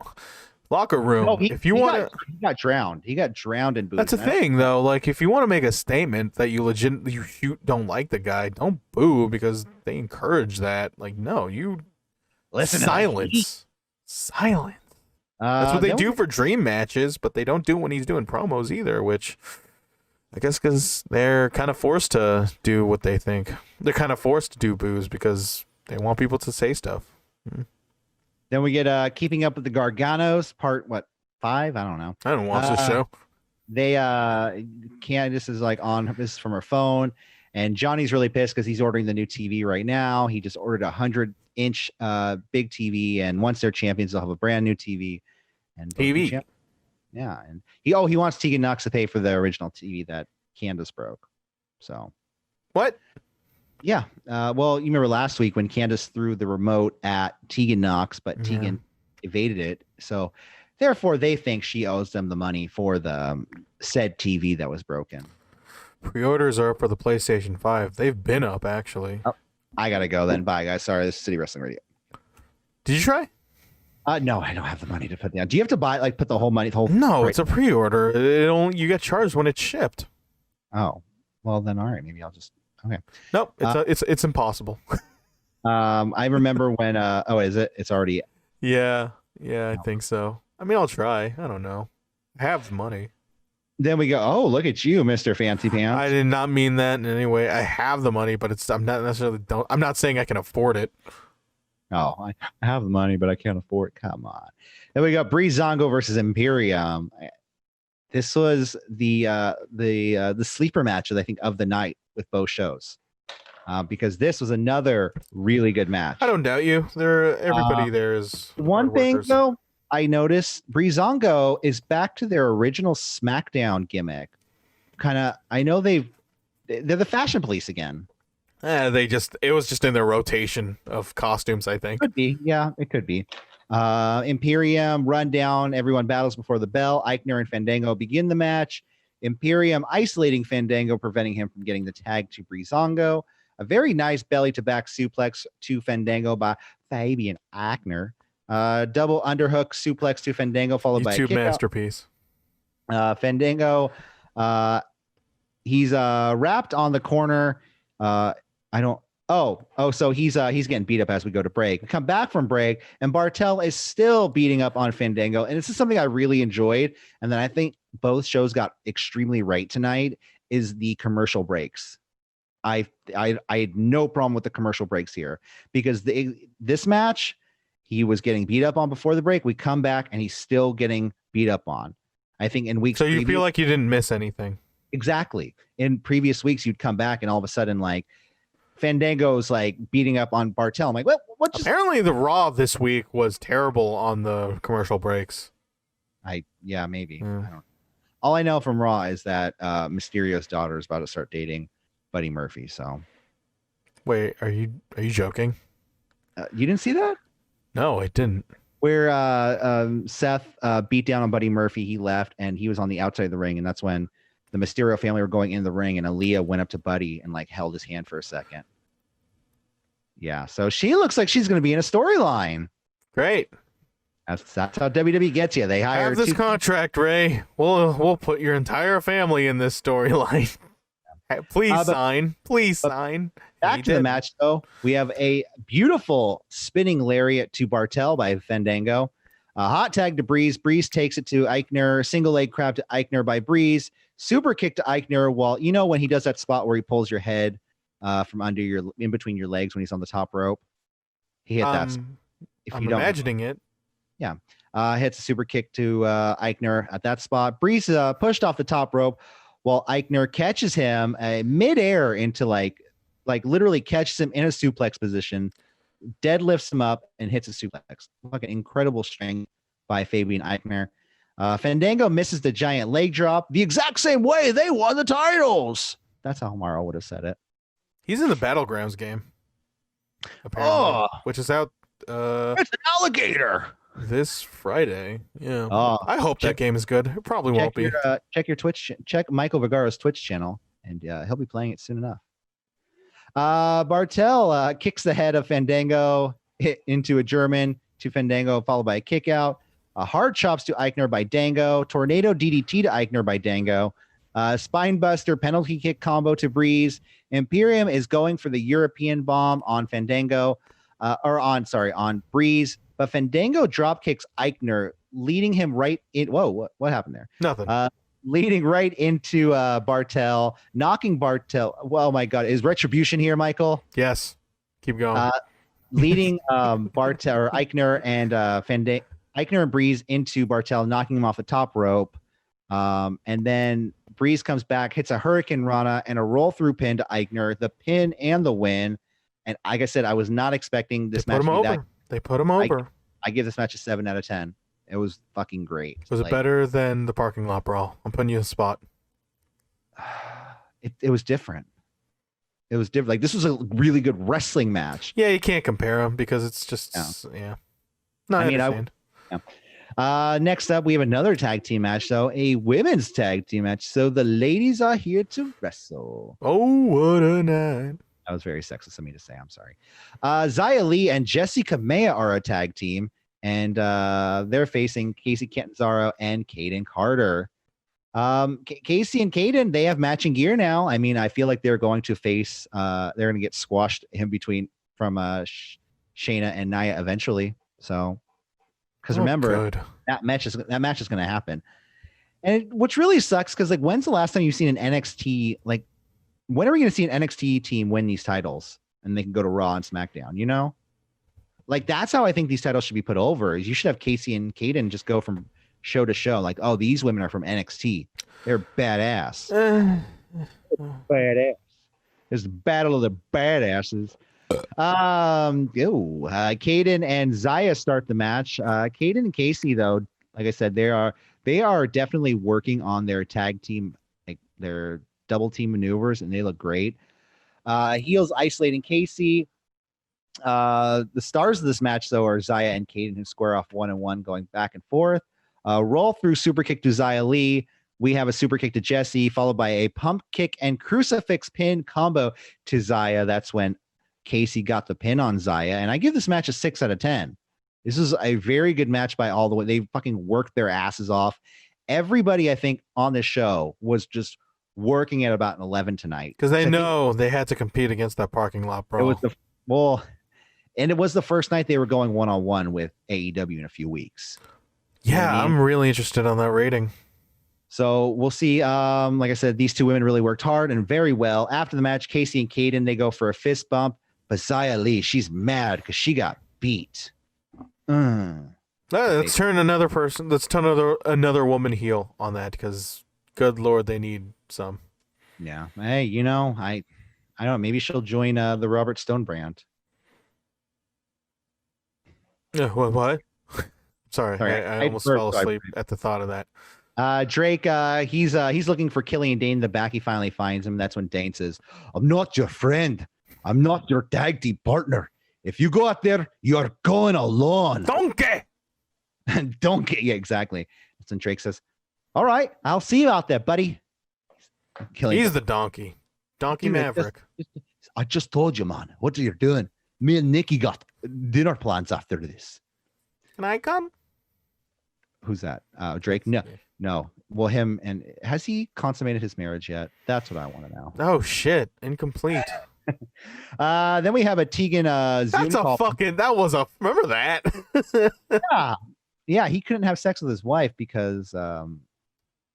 locker room, if you want to, he got drowned. He got drowned in booze. That's the thing, though. Like, if you want to make a statement that you don't like the guy, don't boo because they encourage that. Like, no, you listen. Silence. That's what they do for dream matches, but they don't do it when he's doing promos either, which I guess because they're kind of forced to do what they think. They're kind of forced to do boos because they want people to say stuff. Then we get Keeping Up with the Garganos, part 5? I don't know. I didn't watch this show. They Candice is like on this from her phone, and Johnny's really pissed because he's ordering the new TV right now. He just ordered 100-inch big TV, and once they're champions, they'll have a brand new TV. And TV. Yeah, and he wants Tegan Knox to pay for the original TV that Candice broke. So what? Yeah. Well, you remember last week when Candice threw the remote at Tegan Knox, but Tegan evaded it. So therefore, they think she owes them the money for the said TV that was broken. Pre-orders are up for the PlayStation 5. They've been up, actually. Oh, I gotta go then. Bye, guys. Sorry, this is City Wrestling Radio. Did you try? No, I don't have the money to put down. Do you have to buy put the whole money? No, it's a pre-order. You get charged when it's shipped. Oh, well then, all right. Maybe I'll just okay. Nope, it's impossible. I remember when. Is it? It's already. Yeah, I think so. I mean, I'll try. I don't know. I have money. Then we go. Oh, look at you, Mr. Fancy Pants. I did not mean that in any way. I have the money, but I'm not necessarily. I'm not saying I can afford it. Oh, I have the money, but I can't afford it. Come on. Then we got Breezango versus Imperium. This was the sleeper matches, I think, of the night with both shows, because this was another really good match. I don't doubt you. Everybody there is. One thing though, I noticed Breezango is back to their original SmackDown gimmick. I know they're the fashion police again. It was just in their rotation of costumes, I think. Could be. Yeah, it could be. Imperium run down. Everyone battles before the bell. Eichner and Fandango begin the match. Imperium isolating Fandango, preventing him from getting the tag to Breezango. A very nice belly to back suplex to Fandango by Fabian Eichner. Double underhook suplex to Fandango, followed by a kick masterpiece. Fandango, he's wrapped on the corner. So he's getting beat up as we go to break. We come back from break, and Bartel is still beating up on Fandango, and this is something I really enjoyed, and then I think both shows got extremely right tonight, is the commercial breaks. I had no problem with the commercial breaks here, because this match, he was getting beat up on before the break. We come back and he's still getting beat up on. I think in weeks. So you feel like you didn't miss anything. Exactly. In previous weeks, you'd come back and all of a sudden, like, Fandango's like beating up on Bartel. I'm like, what? Apparently, the Raw this week was terrible on the commercial breaks. Maybe. Yeah. I don't know. All I know from Raw is that Mysterio's daughter is about to start dating Buddy Murphy. So, wait, are you joking? You didn't see that? No, I didn't. Where Seth beat down on Buddy Murphy, he left, and he was on the outside of the ring, and that's when the Mysterio family were going in the ring, and Aaliyah went up to Buddy and like held his hand for a second. Yeah, so she looks like she's going to be in a storyline. Great. That's how WWE gets you. They hire have this contract, Ray. We'll put your entire family in this storyline. Please sign. Please sign. Back to the match, though. We have a beautiful spinning lariat to Bartel by Fandango. A hot tag to Breeze. Breeze takes it to Eichner. Single leg crab to Eichner by Breeze. Super kick to Eichner. While when he does that spot where he pulls your head from in between your legs when he's on the top rope, he hit that. I'm imagining it. Yeah. Hits a super kick to Eichner at that spot. Breeze pushed off the top rope while Eichner catches him midair into like literally catches him in a suplex position, deadlifts him up and hits a suplex. Like an incredible strength by Fabian Eichner. Fandango misses the giant leg drop the exact same way they won the titles. That's how Morrow would have said it. He's in the Battlegrounds game, apparently, which is out. It's an alligator. This Friday. Yeah. Oh, I hope that game is good. It probably won't be. Check your Twitch. Check Michael Vergara's Twitch channel, and he'll be playing it soon enough. Bartel kicks the head of Fandango into a German to Fandango, followed by a kick out. Hard chops to Eichner by Dango. Tornado DDT to Eichner by Dango. Spinebuster penalty kick combo to Breeze. Imperium is going for the European bomb on Fandango, on Breeze. But Fandango drop kicks Eichner, leading him right in. Whoa, what happened there? Nothing. Leading right into Bartel, knocking Bartel. Oh my God, is Retribution here, Michael? Yes. Keep going. Leading Bartel or Eichner and Eichner and Breeze into Bartel, knocking him off the top rope. And then Breeze comes back, hits a Hurricane Rana and a roll through pin to Eichner, the pin and the win. And like I said, I was not expecting this match to be that. They put him over. I give this match a 7 out of 10. It was fucking great. Was it better than the parking lot brawl? I'm putting you in a spot. It was different. It was different. Like, this was a really good wrestling match. Yeah, you can't compare them because it's just No, I understand. Next up, we have another tag team match, though, a women's tag team match. So the ladies are here to wrestle. Oh, what a night. That was very sexist of me to say. I'm sorry. Xia Li and Jessica Maya are a tag team, and they're facing Casey Catanzaro and Caden Carter. Casey and Caden, they have matching gear now. I mean, I feel like they're going to face, they're going to get squashed in between from Shayna and Nia eventually. So, because remember, that match is going to happen. And which really sucks, because like, when's the last time you've seen an NXT like? When are we going to see an NXT team win these titles and they can go to Raw and SmackDown, Like, that's how I think these titles should be put over, is you should have Casey and Caden just go from show to show. Like, oh, these women are from NXT. They're badass. Badass. It's the battle of the badasses. Caden and Xia start the match. Caden and Casey, though, like I said, they are definitely working on their tag team, like their double team maneuvers, and they look great. Heels isolating Casey. The stars of this match, though, are Xia and Caden, who square off 1-on-1, going back and forth. Roll through super kick to Xia Li. We have a super kick to Jesse, followed by a pump kick and crucifix pin combo to Xia. That's when Casey got the pin on Xia, and I give this match a 6 out of 10. This is a very good match by all the way. They fucking worked their asses off. Everybody, I think, on this show was just working at about an 11 tonight, because they know they had to compete against that parking lot, bro. It was the first night they were going 1-on-1 with AEW in a few weeks. Yeah, I'm really interested on that rating. So we'll see. Like I said, these two women really worked hard and very well. After the match, Casey and Caden, they go for a fist bump. But Xia Li, she's mad because she got beat. Let's turn another woman heel on that, because good Lord, they need some. Yeah. Hey, I don't know. Maybe she'll join the Robert Stone brand. Yeah, what? Sorry, Sorry, I almost fell asleep at the thought of that. Drake, he's looking for Killian Dane in the back. He finally finds him. That's when Dane says, "I'm not your friend. I'm not your tag team partner. If you go out there, you're going alone." Donkey! Donkey. Yeah, exactly. That's when Drake says, "All right, I'll see you out there, buddy." He's the donkey. Donkey Maverick. I just told you, man. What are you doing? Me and Nikki got dinner plans after this. Can I come? Who's that? Drake? No. Well, him, and has he consummated his marriage yet? That's what I want to know. Oh shit, incomplete. Then we have a Tegan Zoom call. Remember that? Yeah, he couldn't have sex with his wife because I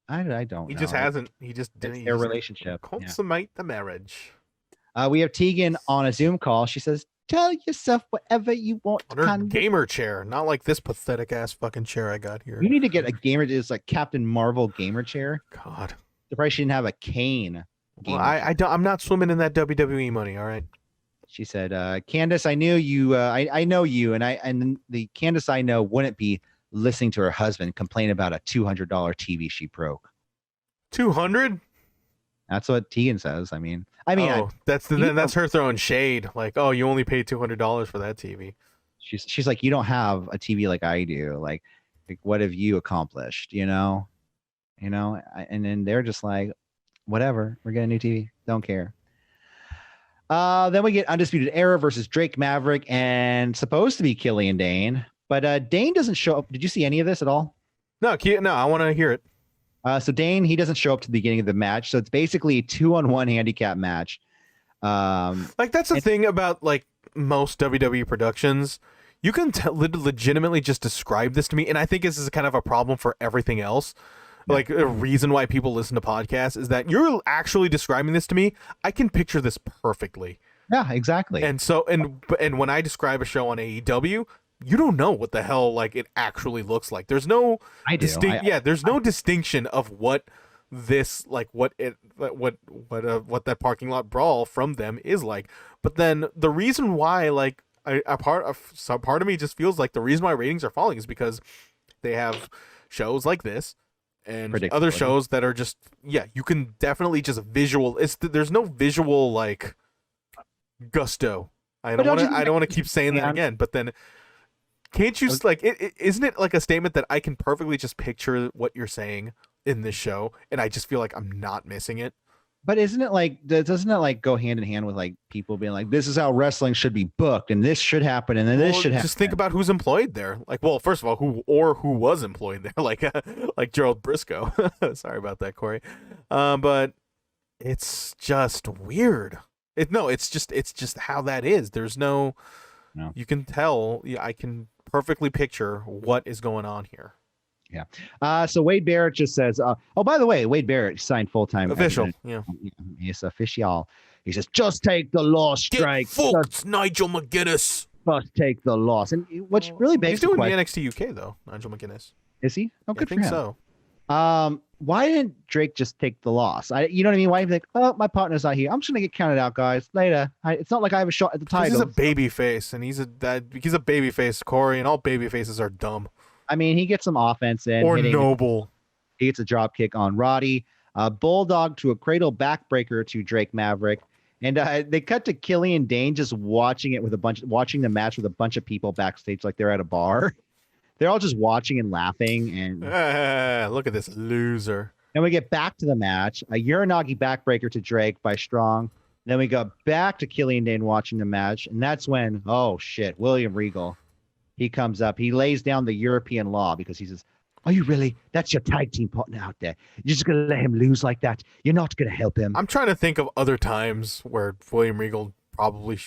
don't know. He just hasn't. He just didn't. Their relationship. Consummate the marriage. We have Tegan on a Zoom call. She says, "Tell yourself whatever you want." On her gamer chair, not like this pathetic ass fucking chair I got here. You need to get a gamer. It's like Captain Marvel gamer chair. God. Surprised she didn't have a cane. Well, I'm not swimming in that WWE money. All right. She said, "Candace, I knew you. I know you, and the Candace I know wouldn't be listening to her husband complain about a $200 TV she broke." 200? That's what Tegan says. I mean, that's her throwing shade. Like, oh, you only paid $200 for that TV. She's like, you don't have a TV like I do. Like what have you accomplished? And then they're just like, whatever. We're getting a new TV. Don't care. Then we get Undisputed Era versus Drake Maverick and supposed to be Killian Dane, but Dane doesn't show up. Did you see any of this at all? No, I want to hear it. So Dane, he doesn't show up to the beginning of the match. So it's basically a 2-on-1 handicap match. That's the thing about like most WWE productions. You can legitimately just describe this to me, and I think this is kind of a problem for everything else. Like a reason why people listen to podcasts is that you're actually describing this to me. I can picture this perfectly. Yeah, exactly. And so, and when I describe a show on AEW, you don't know what the hell like it actually looks like. There's no there's no distinction of what this like what that parking lot brawl from them is like. But then the reason why like part of me just feels like the reason why ratings are falling is because they have shows like this and other shows that are just you can definitely just there's no visual like gusto. I don't want to keep saying that again, but then can't you like isn't it like a statement that I can perfectly just picture what you're saying in this show, and I just feel like I'm not missing it? But doesn't it like go hand in hand with like people being like, this is how wrestling should be booked, and this should happen, and then this should happen? Just think about who's employed there. Like, well, first of all, who was employed there, like Gerald Briscoe. Sorry about that, Corey. But it's just weird. It's just how that is. There's no. You can tell. I can perfectly picture what is going on here. Yeah. So Wade Barrett just says, by the way, Wade Barrett signed full-time. Official. Yeah. He's official. He says, just take the loss, Strike. Fucked, Nigel McGuinness. Just take the loss. And what's really big. He's doing the NXT UK, though, Nigel McGuinness. Is he? Oh, good for him. I think so. Why didn't Drake just take the loss? You know what I mean? Why he's like, oh, my partner's not here. I'm just going to get counted out, guys. Later. It's not like I have a shot at the title. He's a baby face, and he's a baby face, Corey, and all baby faces are dumb. I mean, he gets some offense in. Or noble. He gets a drop kick on Roddy. Bulldog to a cradle backbreaker to Drake Maverick. And they cut to Killian Dane just watching the match with a bunch of people backstage like they're at a bar. They're all just watching and laughing. And look at this loser. And we get back to the match. A Uranagi backbreaker to Drake by Strong. Then we go back to Killian Dane watching the match. And that's when, oh, shit, William Regal. He comes up. He lays down the European law because he says, are you really? That's your tag team partner out there. You're just going to let him lose like that? You're not going to help him? I'm trying to think of other times where William Regal probably,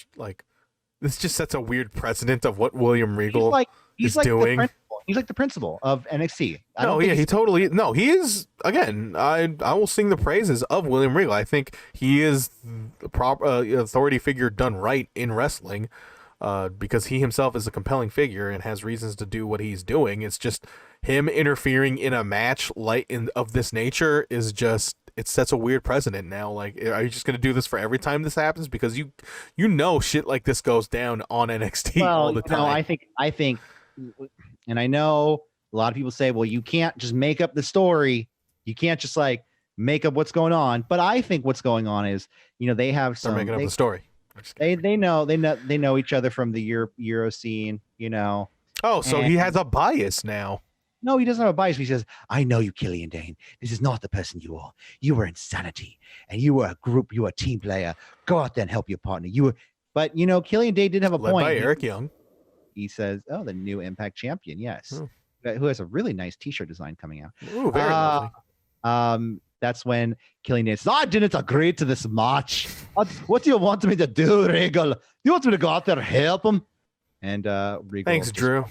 this just sets a weird precedent of what William Regal is doing. He's like the principal of NXT. He is, again, I will sing the praises of William Regal. I think he is the proper authority figure done right in wrestling. because he himself is a compelling figure and has reasons to do what he's doing. It's just him interfering in a match of this nature is just, it sets a weird precedent now. Like, are you just going to do this for every time this happens? Because you know shit like this goes down on NXT all the time. No, I think, and I know a lot of people say, well, you can't just make up the story. You can't just like make up what's going on. But I think what's going on is, they have some. They're making up the story. They know each other from the Euro scene. Oh, so he has a bias now. No, he doesn't have a bias. He says, I know you, Killian Dane. This is not the person you are. You were insanity. And you were a team player. Go out there and help your partner. But Killian Dane did have a Led point. by Eric Young. He says, oh, the new Impact champion. Yes. Who has a really nice t-shirt design coming out. Ooh, very lovely. That's when Killian Dane says, I didn't agree to this match. What do you want me to do, Regal? You want me to go out there and help him? And Regal. Thanks, Drew.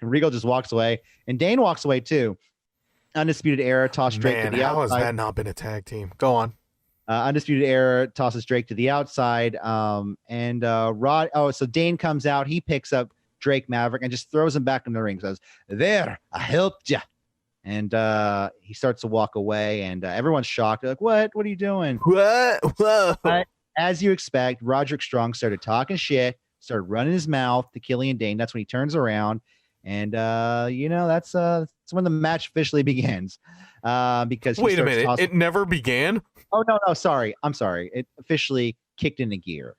Regal just walks away, and Dane walks away too. Undisputed Era toss Drake to the outside. How has that not been a tag team? Go on. Undisputed Era tosses Drake to the outside, and Rod. Oh, so Dane comes out. He picks up Drake Maverick and just throws him back in the ring. Says, "There, I helped you." And he starts to walk away, and everyone's shocked. They're like, "What? What are you doing?" What? Whoa. But as you expect, Roderick Strong started talking shit. Started running his mouth to Killian Dane. That's when he turns around, and that's when the match officially begins. Because wait a minute, it never began. Oh no, sorry, I'm sorry. It officially kicked into gear.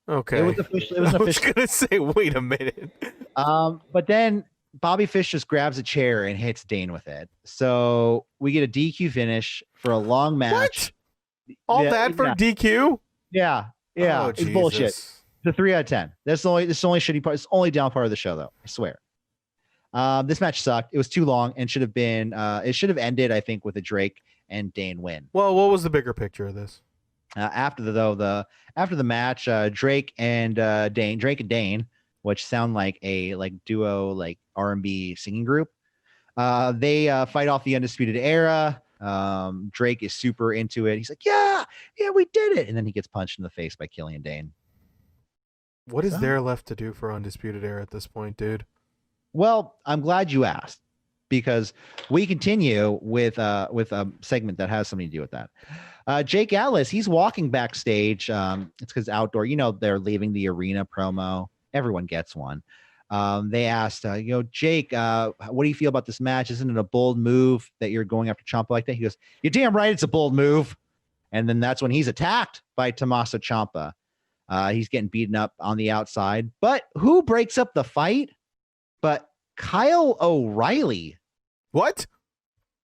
Okay, it was officially. I was gonna say, wait a minute. But then Bobby Fish just grabs a chair and hits Dane with it. So we get a DQ finish for a long match. What? All that for DQ? Yeah, Oh, it's Jesus. bullshit. The 3 out of 10. This is only shitty part. It's the only down part of the show, though. I swear. This match sucked. It was too long and should have been. It should have ended, I think, with a Drake and Dane win. Well, what was the bigger picture of this? After the match, Drake and Dane, which sound like a duo R&B singing group, they fight off the Undisputed Era. Drake is super into it. He's like, yeah, we did it, and then he gets punched in the face by Killian Dane. What is there left to do for Undisputed Era at this point, dude? Well, I'm glad you asked, because we continue with a segment that has something to do with that. Jake Atlas, he's walking backstage. It's because outdoor, they're leaving the arena promo. Everyone gets one. They asked, Jake, what do you feel about this match? Isn't it a bold move that you're going after Ciampa like that? He goes, you're damn right, it's a bold move. And then that's when he's attacked by Tommaso Ciampa. He's getting beaten up on the outside. But who breaks up the fight? But Kyle O'Reilly. What?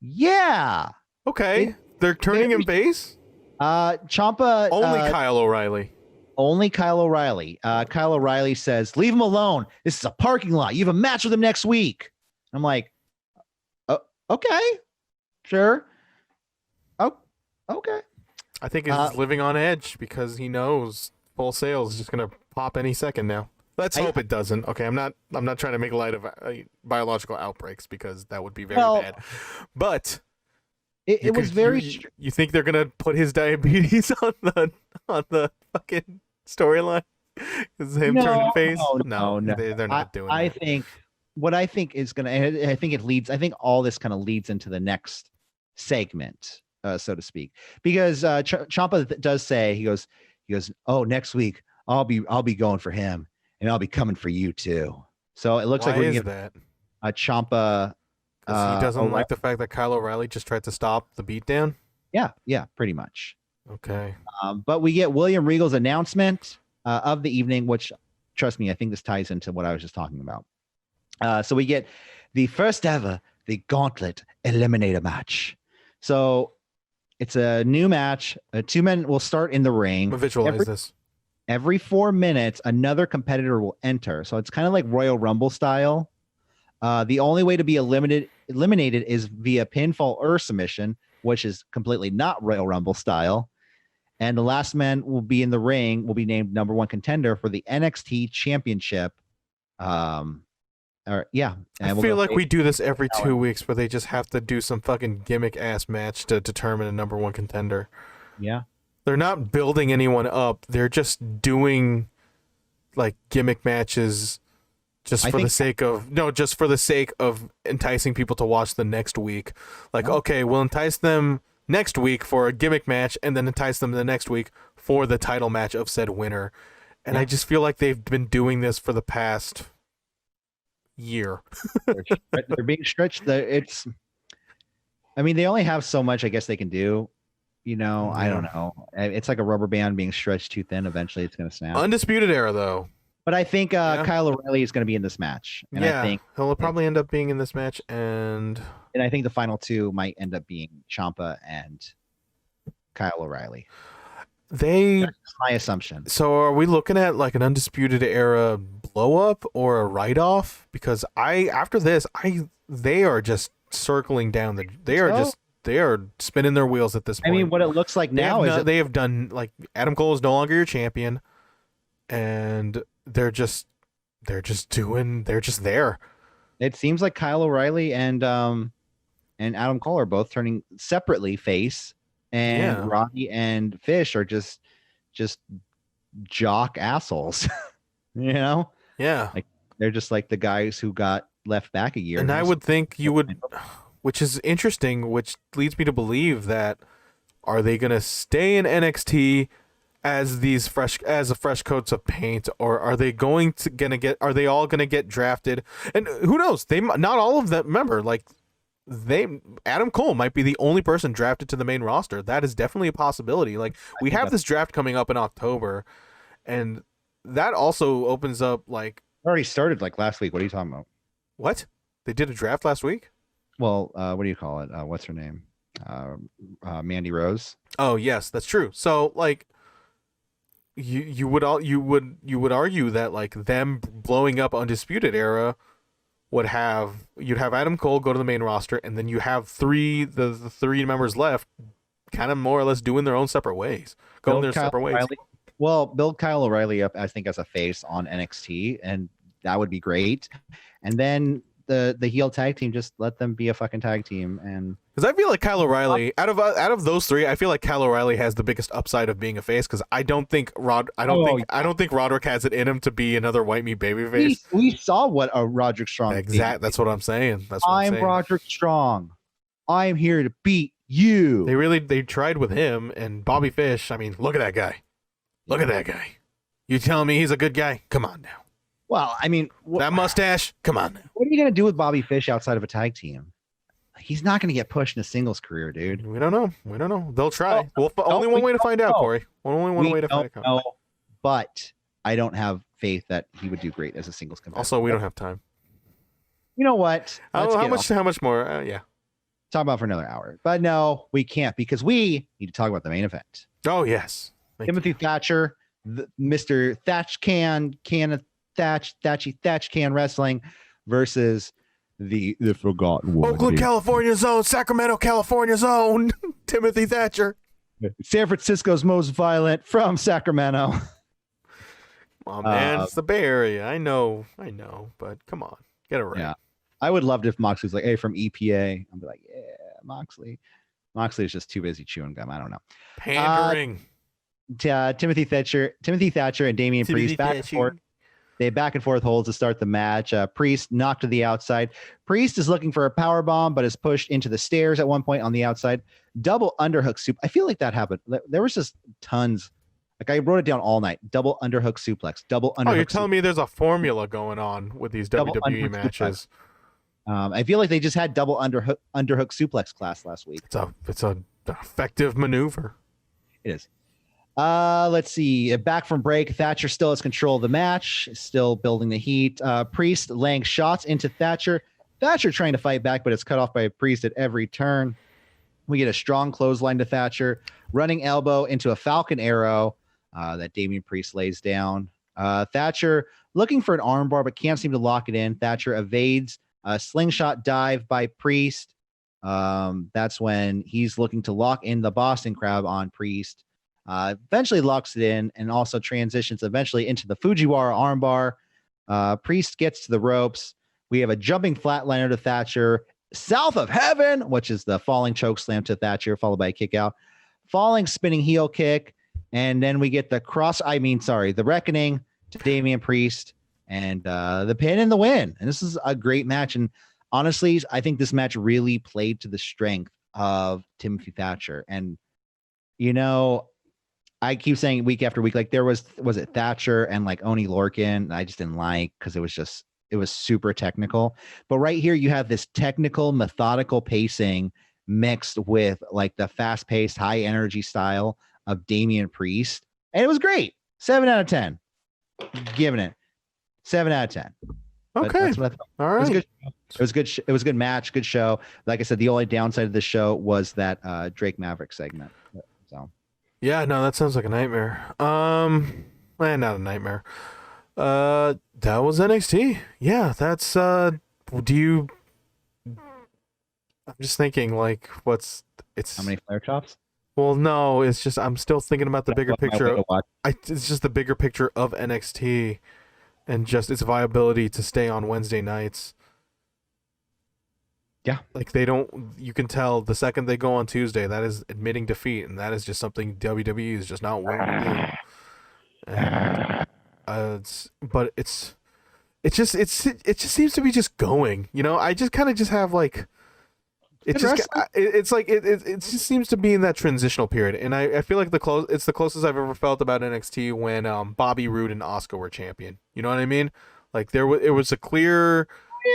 Yeah. Okay. They're turning him face? Ciampa. Only Kyle O'Reilly. Only Kyle O'Reilly. Kyle O'Reilly says, leave him alone. This is a parking lot. You have a match with him next week. I'm like, oh, okay. Sure. Oh, okay. I think he's living on edge because he knows Full Sail is just going to pop any second now. Let's hope it doesn't. Okay, I'm not trying to make light of biological outbreaks because that would be very bad. But it was very. You think they're gonna put his diabetes on the fucking storyline? Is him turning face? No. They're not doing. I that. think what I think is gonna. I think it leads. I think all this kind of leads into the next segment, so to speak, because Ciampa does say he goes. Oh, next week I'll be going for him. And I'll be coming for you too. So it looks like we're gonna get a Ciampa. He doesn't like the fact that Kyle O'Reilly just tried to stop the beatdown. Yeah, pretty much. Okay. But we get William Regal's announcement of the evening, which, trust me, I think this ties into what I was just talking about. So we get the first ever the Gauntlet Eliminator match. So it's a new match. Two men will start in the ring. Visualize this. Every 4 minutes, another competitor will enter. So it's kind of like Royal Rumble style. The only way to be eliminated is via pinfall or submission, which is completely not Royal Rumble style. And the last man will be in the ring will be named number one contender for the NXT Championship. I feel like we do this every 2 weeks where they just have to do some fucking gimmick ass match to determine a number one contender. Yeah. They're not building anyone up. They're just doing like gimmick matches just for the sake of enticing people to watch the next week. Like, okay, we'll entice them next week for a gimmick match and then entice them the next week for the title match of said winner. And I just feel like they've been doing this for the past year. They're being stretched. I mean, they only have so much, I guess, they can do. You know, I don't know. It's like a rubber band being stretched too thin. Eventually, it's going to snap. Undisputed Era, though. But I think Kyle O'Reilly is going to be in this match. And I think he'll probably end up being in this match. And I think the final two might end up being Ciampa and Kyle O'Reilly. That's my assumption. So are we looking at like an Undisputed Era blow up or a write off? Because after this, they are just circling down they are spinning their wheels at this point. I mean, what it looks like now is they have done, like, Adam Cole is no longer your champion, and they're just there. It seems like Kyle O'Reilly and Adam Cole are both turning separately face, and Roddy and Fish are just jock assholes. You know? Yeah. Like, they're just like the guys who got left back a year. And I would think you would, which is interesting, which leads me to believe that, are they going to stay in NXT as fresh coats of paint, or are they are they all going to get drafted? And who knows? Not all of them. Remember, like, Adam Cole might be the only person drafted to the main roster. That is definitely a possibility. Like, we have this draft coming up in October, and that also opens up, like, it already started like last week. What are you talking about? What? They did a draft last week? Well, what do you call it? What's her name? Mandy Rose. Oh, yes, that's true. So, like, you would argue that, like, them blowing up Undisputed Era you'd have Adam Cole go to the main roster, and then you have the three members left, kind of more or less doing their own separate ways, going their separate ways. Well, build Kyle O'Reilly up, I think, as a face on NXT, and that would be great. And then the heel tag team, just let them be a fucking tag team. And because I feel like Kyle O'Reilly, out of those three, I feel like Kyle O'Reilly has the biggest upside of being a face. Because I don't think Roderick has it in him to be another white meat babyface. We saw what a Roderick Strong. Exactly. That's what I'm saying. I'm Roderick Strong. I'm here to beat you. They tried with him and Bobby Fish. I mean, look at that guy. Look at that guy. You telling me he's a good guy? Come on now. Well, I mean, that mustache. Come on now. What are you gonna do with Bobby Fish outside of a tag team? He's not gonna get pushed in a singles career, dude. We don't know. They'll try. Only one way to find out, Corey. Only one way to find out. But I don't have faith that he would do great as a singles competitor. Also, we don't have time. You know what? How much more? Yeah. Talk about for another hour. But no, we can't, because we need to talk about the main event. Oh, yes. Timothy Thatcher, Mr. Thatch Can Wrestling versus the Forgotten One. Oakland, California zone, Sacramento, California zone, Timothy Thatcher. San Francisco's most violent from Sacramento. Oh man, it's the Bay Area. I know, but come on, get it right. Yeah, I would love it if Moxley was like, "Hey, from EPA." I'd be like, "Yeah, Moxley." Moxley is just too busy chewing gum. I don't know. Pandering. Timothy Thatcher and Damian Priest back and forth. They back and forth holds to start the match. Priest knocked to the outside. Priest is looking for a power bomb, but is pushed into the stairs at one point on the outside. Double underhook soup. I feel like that happened. There was just tons. Like, I wrote it down all night. Double underhook suplex. Double underhook. Oh, you're telling me there's a formula going on with these WWE matches? I feel like they just had double underhook suplex class last week. It's a effective maneuver. It is. Let's see. Back from break, Thatcher still has control of the match, still building the heat. Priest laying shots into Thatcher. Thatcher trying to fight back, but it's cut off by Priest at every turn. We get a strong clothesline to Thatcher, running elbow into a Falcon Arrow that Damian Priest lays down. Thatcher looking for an armbar, but can't seem to lock it in. Thatcher evades a slingshot dive by Priest. That's when he's looking to lock in the Boston Crab on Priest. Eventually locks it in and also transitions eventually into the Fujiwara armbar. Priest gets to the ropes. We have a jumping flatliner to Thatcher. South of Heaven, which is the falling choke slam to Thatcher, followed by a kick out. Falling spinning heel kick. And then we get the Reckoning to Damian Priest, and the pin and the win. And this is a great match. And honestly, I think this match really played to the strength of Timothy Thatcher. And, you know, I keep saying week after week, like there was it Thatcher and like Oni Lorcan, I just didn't like because it was super technical. But right here, you have this technical, methodical pacing mixed with like the fast paced, high energy style of Damian Priest. And it was great. 7 out of 10. Giving it 7 out of 10. Okay. That's what I thought. All right. It was good. It was a good match. Good show. Like I said, the only downside of the show was that Drake Maverick segment. So. Yeah, no, that sounds like a nightmare. Not a nightmare. That was NXT. Yeah, that's I'm just thinking like it's How many flare chops? Well, no, it's just I'm still thinking about the bigger picture. It's just the bigger picture of NXT and just its viability to stay on Wednesday nights. Yeah. Like you can tell the second they go on Tuesday, that is admitting defeat, and that is just something WWE is just not willing to do. And, it just seems to be just going, you know. I just kind of just have like it just seems to be in that transitional period, and I feel like it's the closest I've ever felt about NXT when Bobby Roode and Asuka were champion. You know what I mean? Like it was a clear.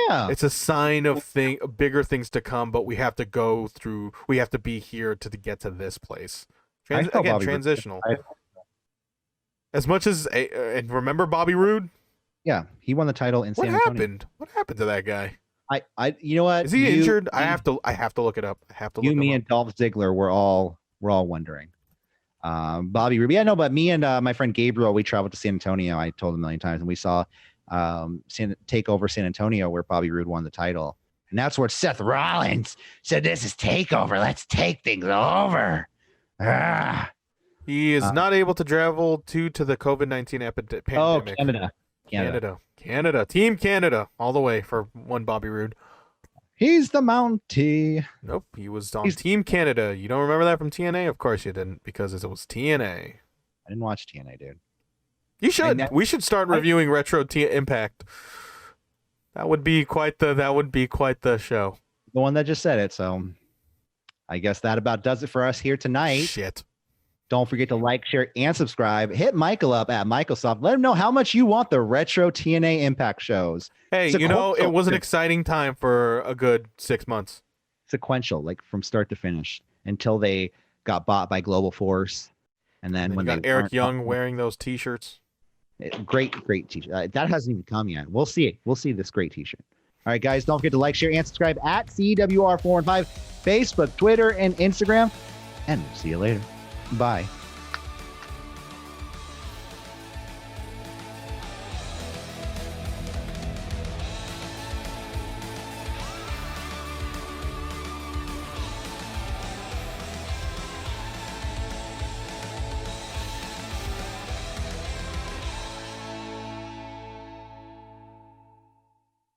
Yeah, it's a sign of bigger things to come, but we have to be here to get to this place. Transitional. As much as and remember Bobby Roode? Yeah, he won the title in San Antonio. What happened to that guy? You know what? Is he injured? I have to look it up. Me and Dolph Ziggler were all wondering. Bobby Roode. Yeah, no, but me and my friend Gabriel, we traveled to San Antonio. I told him a million times, and we saw Takeover San Antonio where Bobby Roode won the title, and that's where Seth Rollins said, "This is Takeover. Let's take things over." He is not able to travel due to the COVID-19 pandemic. Oh, Canada, Team Canada, all the way for one Bobby Roode. He's the Mountie. Nope, he was on Team Canada. You don't remember that from TNA? Of course you didn't, because it was TNA. I didn't watch TNA, dude. You should. We should start reviewing Retro Impact. That would be quite the show. The one that just said it. So, I guess that about does it for us here tonight. Shit. Don't forget to like, share, and subscribe. Hit Michael up at Microsoft. Let him know how much you want the Retro TNA Impact shows. Hey, it was an exciting time for a good 6 months. Sequential, like from start to finish, until they got bought by Global Force, and then when they got Eric Young wearing those T-shirts. Great T-shirt. That hasn't even come yet. We'll see this great T-shirt. All right, guys, don't forget to like, share, and subscribe at CWR415, Facebook, Twitter, and Instagram. And we'll see you later. Bye.